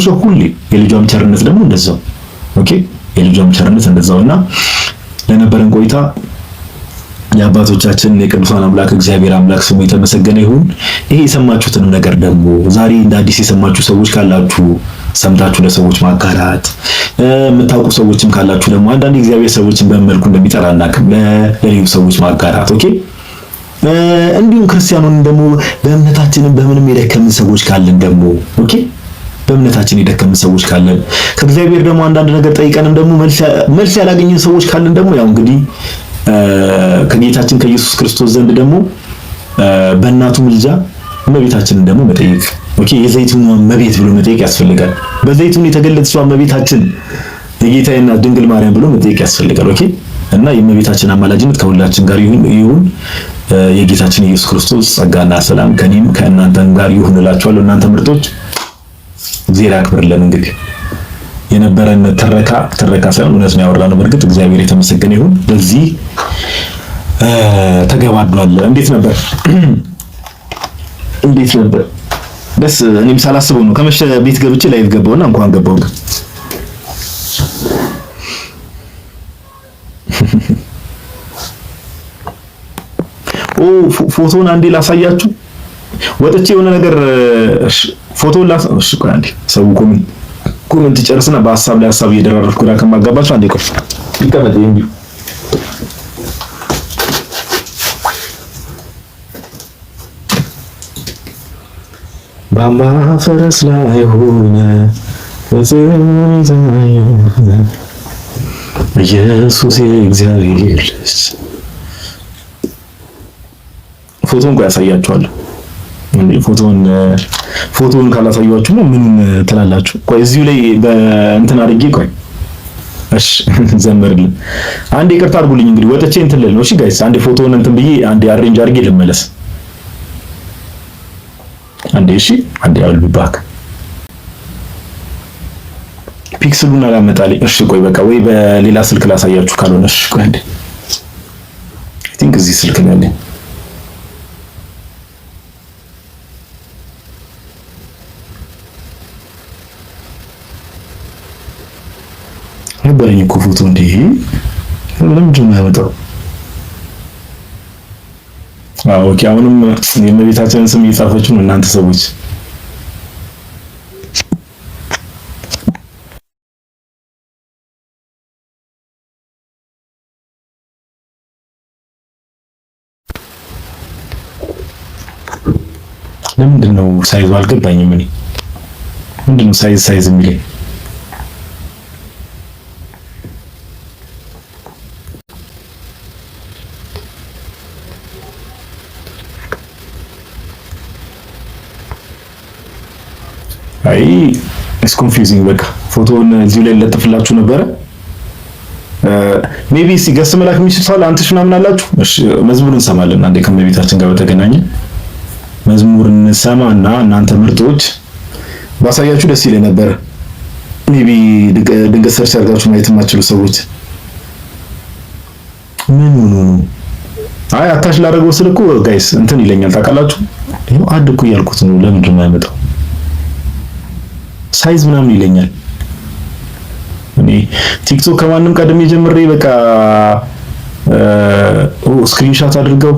ጋር ሁሌ የልጇም ቸርነት ደግሞ እንደዛው። ኦኬ የልጇም ቸርነት እንደዛውና ለነበረን ቆይታ የአባቶቻችን የቅዱሳን አምላክ እግዚአብሔር አምላክ ስሙ የተመሰገነ ይሁን። ይሄ የሰማችሁትን ነገር ደግሞ ዛሬ እንደ አዲስ የሰማችሁ ሰዎች ካላችሁ ሰምታችሁ ለሰዎች ማጋራት፣ የምታውቁ ሰዎችም ካላችሁ ደግሞ አንዳንድ እግዚአብሔር ሰዎችን በመልኩ እንደሚጠራና ለሌሎች ሰዎች ማጋራት። ኦኬ እንዲሁም ክርስቲያኑን ደግሞ በእምነታችንን በምንም የደከምን ሰዎች ካለን ደግሞ ኦኬ በእምነታችን የደከምን ሰዎች ካለን ከእግዚአብሔር ደግሞ አንዳንድ ነገር ጠይቀንም ደግሞ መልስ ያላገኘን ሰዎች ካለን ደግሞ ያው እንግዲህ ከጌታችን ከኢየሱስ ክርስቶስ ዘንድ ደግሞ በእናቱ ምልጃ እመቤታችንን ደግሞ መጠየቅ ኦኬ የዘይቱን እመቤት ብሎ መጠየቅ ያስፈልጋል። በዘይቱን የተገለጸው እመቤታችን የጌታዬ እናት ድንግል ማርያም ብሎ መጠየቅ ያስፈልጋል። ኦኬ እና የእመቤታችን አማላጅነት ከሁላችን ጋር ይሁን። የጌታችን ኢየሱስ ክርስቶስ ጸጋና ሰላም ከኔም ከእናንተም ጋር ይሁን እላችኋለሁ። እናንተ ምርጦች እግዚአብሔር ያክብርልን። እንግዲህ የነበረን ተረካ ሳይሆን እውነት ነው ያወራነው። በእርግጥ እግዚአብሔር የተመሰገነ ይሁን። በዚህ ተገባዷል። እንዴት ነበር? ደስ እኔም ሳላስበው ነው ከመሸ ቤት ገብቼ ላይቭ ገባውና እንኳን ገባው ግን ፎቶን አንዴ ላሳያችሁ። ወጥቼ የሆነ ነገር ፎቶን እሺ ቆይ አንዴ ሰው ኮሜንት ጨርስና በሐሳብ ላይ ሐሳብ እየደራረፍኩ ዳ ከማጋባችሁ አንዴ ቆይ ይቀመጥ እንዴ ባማ ፈረስ ላይ ሆነ ኢየሱስ የእግዚአብሔር ልጅ ፎቶን ቆይ ያሳያችኋለሁ። እንዴ ፎቶን ካላሳያችሁ ምን ትላላችሁ? ቆይ እዚሁ ላይ በእንትን አድርጌ ቆይ እሺ ዘመርልኝ። አንዴ ይቅርታ አድርጉልኝ እንግዲህ ወጥቼ እንትን ልል ነው። እሺ ጋይስ አንዴ ፎቶን እንትን ብዬ አንዴ አሬንጅ አድርጌ ልመለስ። አንዴ እሺ አንዴ አልቢ ባክ ፒክስሉን አላመጣልኝ። እሺ ቆይ በቃ ወይ በሌላ ስልክ ላሳያችሁ ካልሆነ እሺ ቆይ አንዴ አይ ቲንክ እዚህ ስልክ ነው ያለኝ ነበረኝ እኮ ፎቶ እንዴ ለምንድን ነው ያመጣው? ኦኬ አሁንም የእመቤታችንን ስም እየጻፈችው ነው እናንተ ሰዎች። ለምንድን ነው ሳይዙ አልገባኝም። እኔ ምንድን ነው ሳይዝ የሚለኝ? አይ ኢትስ ኮንፊውዚንግ። በቃ ፎቶውን እዚሁ ላይ ለጥፍላችሁ ነበረ። ሜቢ ሲገስ መላክ የሚችል ሰው አንተሽ ምናምን አላችሁ። እሺ መዝሙር እንሰማለን። አንዴ ከመቤታችን ጋር በተገናኘ መዝሙር እንሰማና እናንተ ምርጦች ባሳያችሁ ደስ ይለኝ ነበር። ሜቢ ድንገት ሰርች አድርጋችሁ ማየት የማትችሉ ሰዎች ምን አይ አታች ላደረገው ስልኩ ጋይስ እንትን ይለኛል ታውቃላችሁ። ይሄው አድኩ እያልኩት ነው። ለምንድን ነው ያመጣው ሳይዝ ምናምን ይለኛል። እኔ ቲክቶክ ከማንም ቀደም ጀምሬ በቃ ስክሪንሾት አድርገው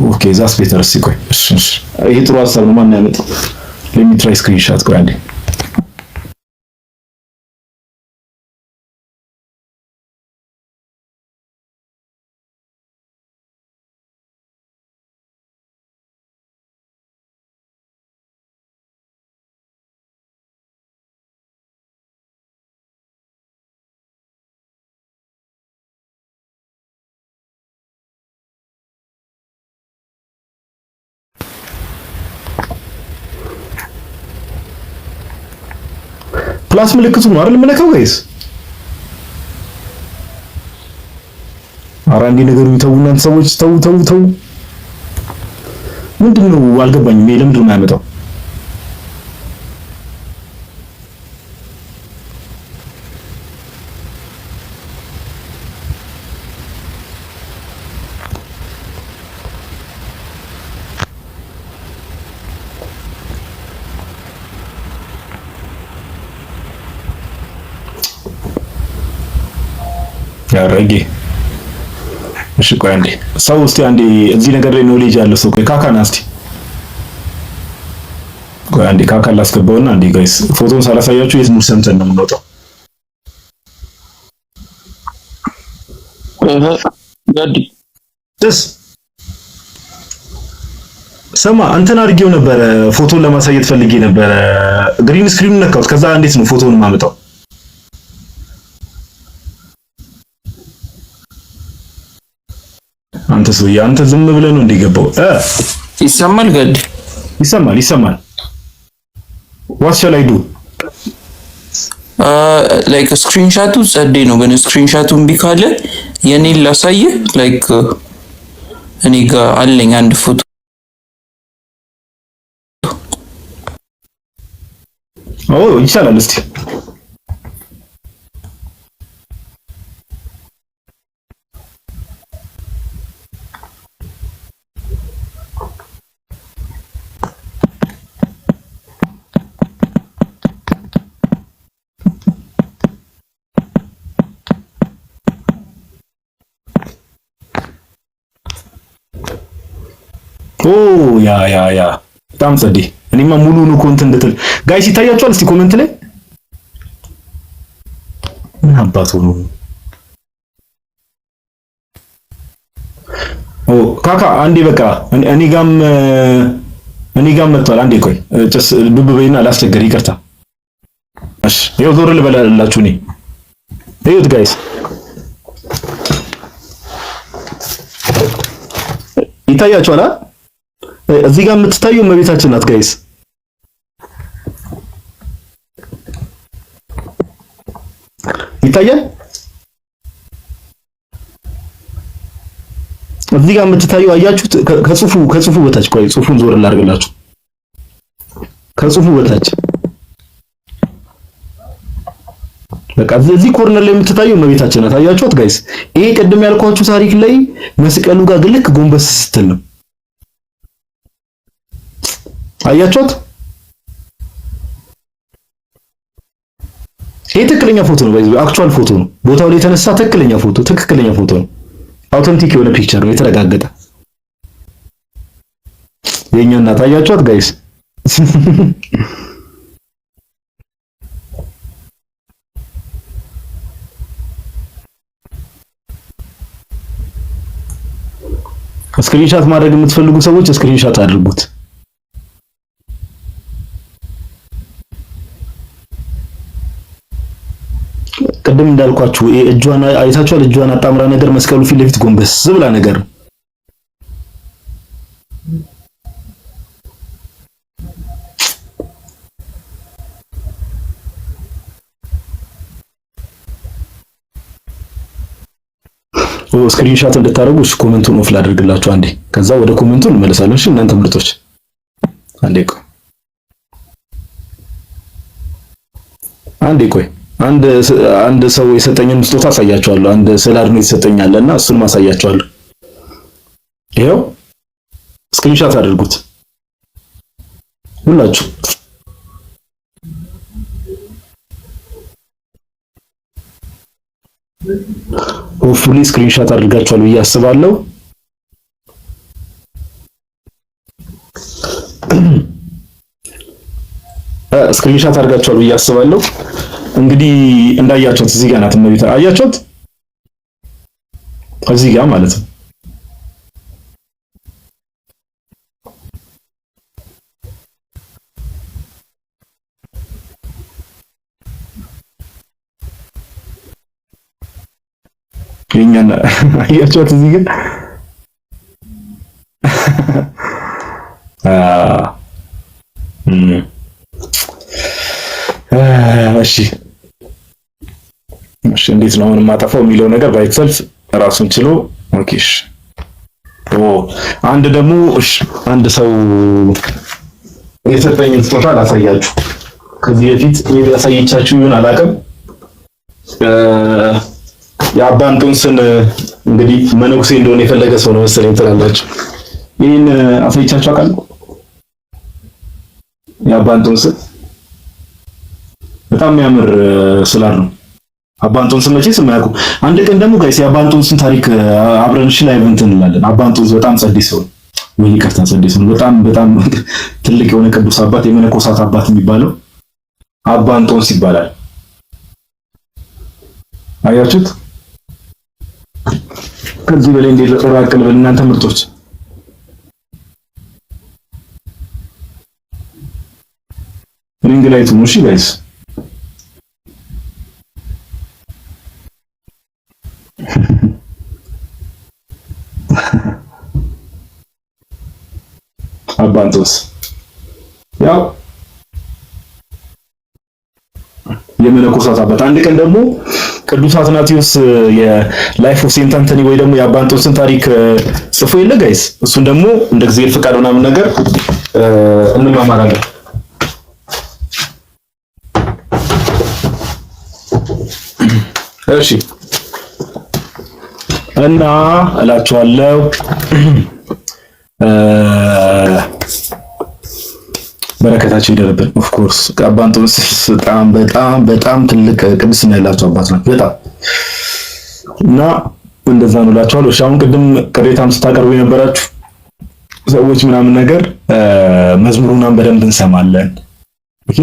ኦኬ ዛስ ቤተር ሲቆይ እሺ ይሄ ጥሩ ሀሳብ ነው። ማን ያመጣው? let me try screenshot ቆይ አንዴ ፕላስ ምልክቱ ነው አይደል? ምንከው ጋይስ አራንዲ ነገሩ ይተው እናንተ ሰዎች ተው ምንድነው አልገባኝም። ይሄ ለምንድን ነው ያመጣው? ያረጋጊ እሺ ቆይ አንዴ ሰው እስቲ አንዴ እዚህ ነገር ላይ ኖሌጅ ያለው ሰው ቆይ ካካና እስቲ ቆይ አንዴ ካካ ላስገባውና አንዴ ጋይስ ፎቶውን ሳላሳያችሁ የት ሙሉ ሰምተን ነው የምንወጣው። ጋዲ ደስ ስማ እንትን አድርጌው ነበረ ፎቶን ለማሳየት ፈልጌ ነበረ ግሪን ስክሪኑን ነካሁት ከዛ እንዴት ነው ፎቶውን ማመጣው አንተ ሰውዬ አንተ ዝም ብለህ ነው እንደገባው ይሰማል ገድ ይሰማል what shall I do like ስክሪንሻቱ ጸዴ ነው ግን ስክሪንሻቱን ቢካለ የኔን ላሳየ like እኔ ጋር አለኝ አንድ ፎቶ ይቻላል እስቲ ያ በጣም ጸዴ እኔማ ሙሉውን ኮንት እንድትል ጋይስ ይታያችኋል እስቲ ኮሜንት ላይ ምን አባቱ ነው ካካ አንዴ በቃ እኔ ጋም መጥቷል አንዴ ቆይ ጭስ ዱብ በይና ላስቸገር ይቅርታ እሺ ይኸው ዞር ልበላላችሁ እኔ እዩት ጋይስ ይታያችኋል እዚህ ጋር የምትታየው እመቤታችን ናት ጋይስ ይታያል እዚህ ጋር የምትታየው አያችሁት ከጽሁፉ በታች ቆይ ጽሁፉን ዞር ላድርግላችሁ ከጽሁፉ በታች በቃ እዚህ ኮርነር ላይ የምትታየው እመቤታችን ናት አያችሁት ጋይስ ይሄ ቅድም ያልኳችሁ ታሪክ ላይ መስቀሉ ጋር ግልክ ጎንበስ ስትል ነው አያችሁት ይሄ ትክክለኛ ፎቶ ነው ጋይስ አክቹዋል ፎቶ ነው ቦታው ላይ የተነሳ ትክክለኛ ፎቶ ነው አውተንቲክ የሆነ ፒክቸር ነው የተረጋገጠ የኛ እናት አያችሁት ጋይስ ስክሪንሻት ማድረግ የምትፈልጉ ሰዎች ስክሪንሻት አድርጉት ቅድም እንዳልኳችሁ እጇን አይታችኋል እጇን አጣምራ ነገር መስቀሉ ፊት ለፊት ጎንበስ ብላ ነገር ስክሪንሻት እንድታረጉ እሺ ኮሜንቱን ኦፍ ላድርግላችሁ አንዴ ከዛ ወደ ኮሜንቱ እንመለሳለን እሺ እናንተ ምርጦች አንዴ ቆይ አንድ ሰው የሰጠኝን ስጦታ አሳያችኋለሁ አንድ ስላድኖ ይሰጠኛልና እሱን ማሳያችኋለሁ ይሄው ስክሪንሻት አድርጉት ሁላችሁ ሆፕፉሊ ስክሪንሻት አድርጋችኋል ብዬ አስባለሁ ስክሪንሻት አድርጋችኋል ብዬ አስባለሁ እንግዲህ እንዳያችሁት እዚህ ጋር ናት እመቤታ አያችሁት እዚህ ጋር ማለት ነው የኛና አያችሁት እዚህ ጋር እሺ እንዴት ነው አሁን ማጠፋው የሚለው ነገር ባይተሰልፍ ራሱን ችሎ ኦኬሽ አንድ ደግሞ እሺ አንድ ሰው የሰጠኝ ስጦታ ላሳያችሁ ከዚህ በፊት ያሳየቻችሁ ይሁን አላውቅም የአባንጦንስን እንግዲህ መነኩሴ እንደሆነ የፈለገ ሰው ነው መሰለኝ ትላላችሁ ይሄን አሳየቻችሁ አውቃለሁ የአባንጦንስን በጣም የሚያምር ስላር ነው አባንጦንስን መቼስ የማያውቁ አንድ ቀን ደግሞ ጋይስ የአባንጦንስን ታሪክ አብረን እሺ ላይቭ እንትን እንላለን አባንጦንስ በጣም ጸዴ ሰው ወይ ይቅርታ ጸዴ ሰው በጣም ትልቅ የሆነ ቅዱስ አባት የመነኮሳት አባት የሚባለው አባንጦንስ ይባላል አያችሁት ከዚህ በላይ እንዴት ራቅ ብለን እናንተ ምርጦች ሪንግ ላይቱ ነው። እሺ ጋይስ አባንቶስ ያው የመነኮሳት አባት። አንድ ቀን ደግሞ ቅዱስ አትናቴዎስ የላይፍ ኦፍ ሴንት አንቶኒ ወይ ደግሞ የአባንቶስን ታሪክ ጽፎ የለ ጋይስ፣ እሱን ደግሞ እንደ እግዚአብሔር ፍቃድ ምናምን ነገር እንማማራለን። እሺ እና እላችኋለሁ በረከታቸው ይደረብን። ኦፍ ኮርስ አባንቶስ በጣም ትልቅ ቅድስና ያላቸው አባት ናቸው። በጣም እና እንደዛ ነው እላችኋለሁ። እሺ አሁን ቅድም ቅሬታም ስታቀርቡ የነበራችሁ ሰዎች ምናምን ነገር መዝሙሩን በደንብ እንሰማለን። ኦኬ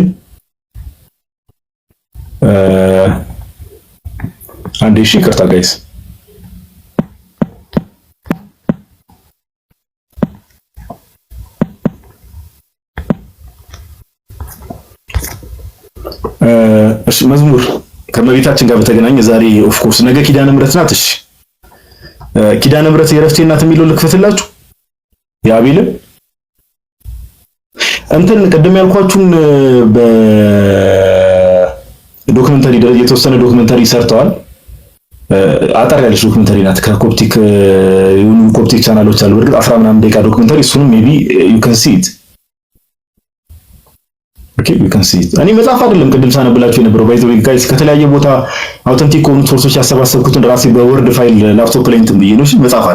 አንዴ እሺ ይቅርታ ጋይስ እሺ መዝሙር ከመቤታችን ጋር በተገናኘ ዛሬ ኦፍ ኮርስ ነገ ኪዳነ ምሕረት ናት። እሺ ኪዳነ ምሕረት የዕረፍቴ እናት የሚለው ልክፈትላችሁ። የአቤል እንትን ቅድም ያልኳችሁን በዶክመንተሪ ደረጃ የተወሰነ ዶክመንተሪ ሰርተዋል። አጠር ያለች ዶክመንተሪ ናት። ከኮፕቲክ የሆኑ ኮፕቲክ ቻናሎች አሉ። በርግጥ 10 ምናምን ደቂቃ ዶክመንተሪ። እሱንም ሜቢ ዩ ካን ሲ ኢት ኦኬ ዩ ካን ሲ ኢት። እኔ መጽሐፍ አይደለም ቅድም ሳነብላችሁ የነበረው ባይ ዘ ዌይ ጋይስ፣ ከተለያየ ቦታ አውተንቲክ ከሆኑ ሶርሶች ያሰባሰብኩትን ራሴ በወርድ ፋይል ላፕቶፕ ላይ እንትን ብዬ ነው። እሺ መጽሐፍ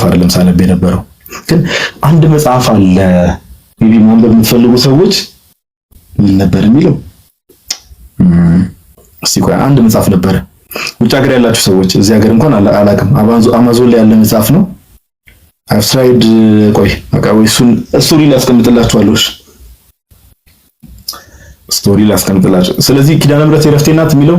አይደለም ሳነብ የነበረው። ግን አንድ መጽሐፍ አለ ሜቢ ማንበብ የምትፈልጉ ሰዎች ምን ነበር የሚለው? እስቲ ቆይ አንድ መጽሐፍ ነበረ። ውጭ ሀገር ያላችሁ ሰዎች እዚህ ሀገር እንኳን አላውቅም፣ አማዞን ላይ ያለ መጽሐፍ ነው። አፍትራይድ ቆይ በቃ ወይ እሱን ስቶሪ ላይ አስቀምጥላችኋለሁ። ስቶሪ ላይ አስቀምጥላችሁ። ስለዚህ ኪዳነ ምሕረት የዕረፍቴ እናት የሚለው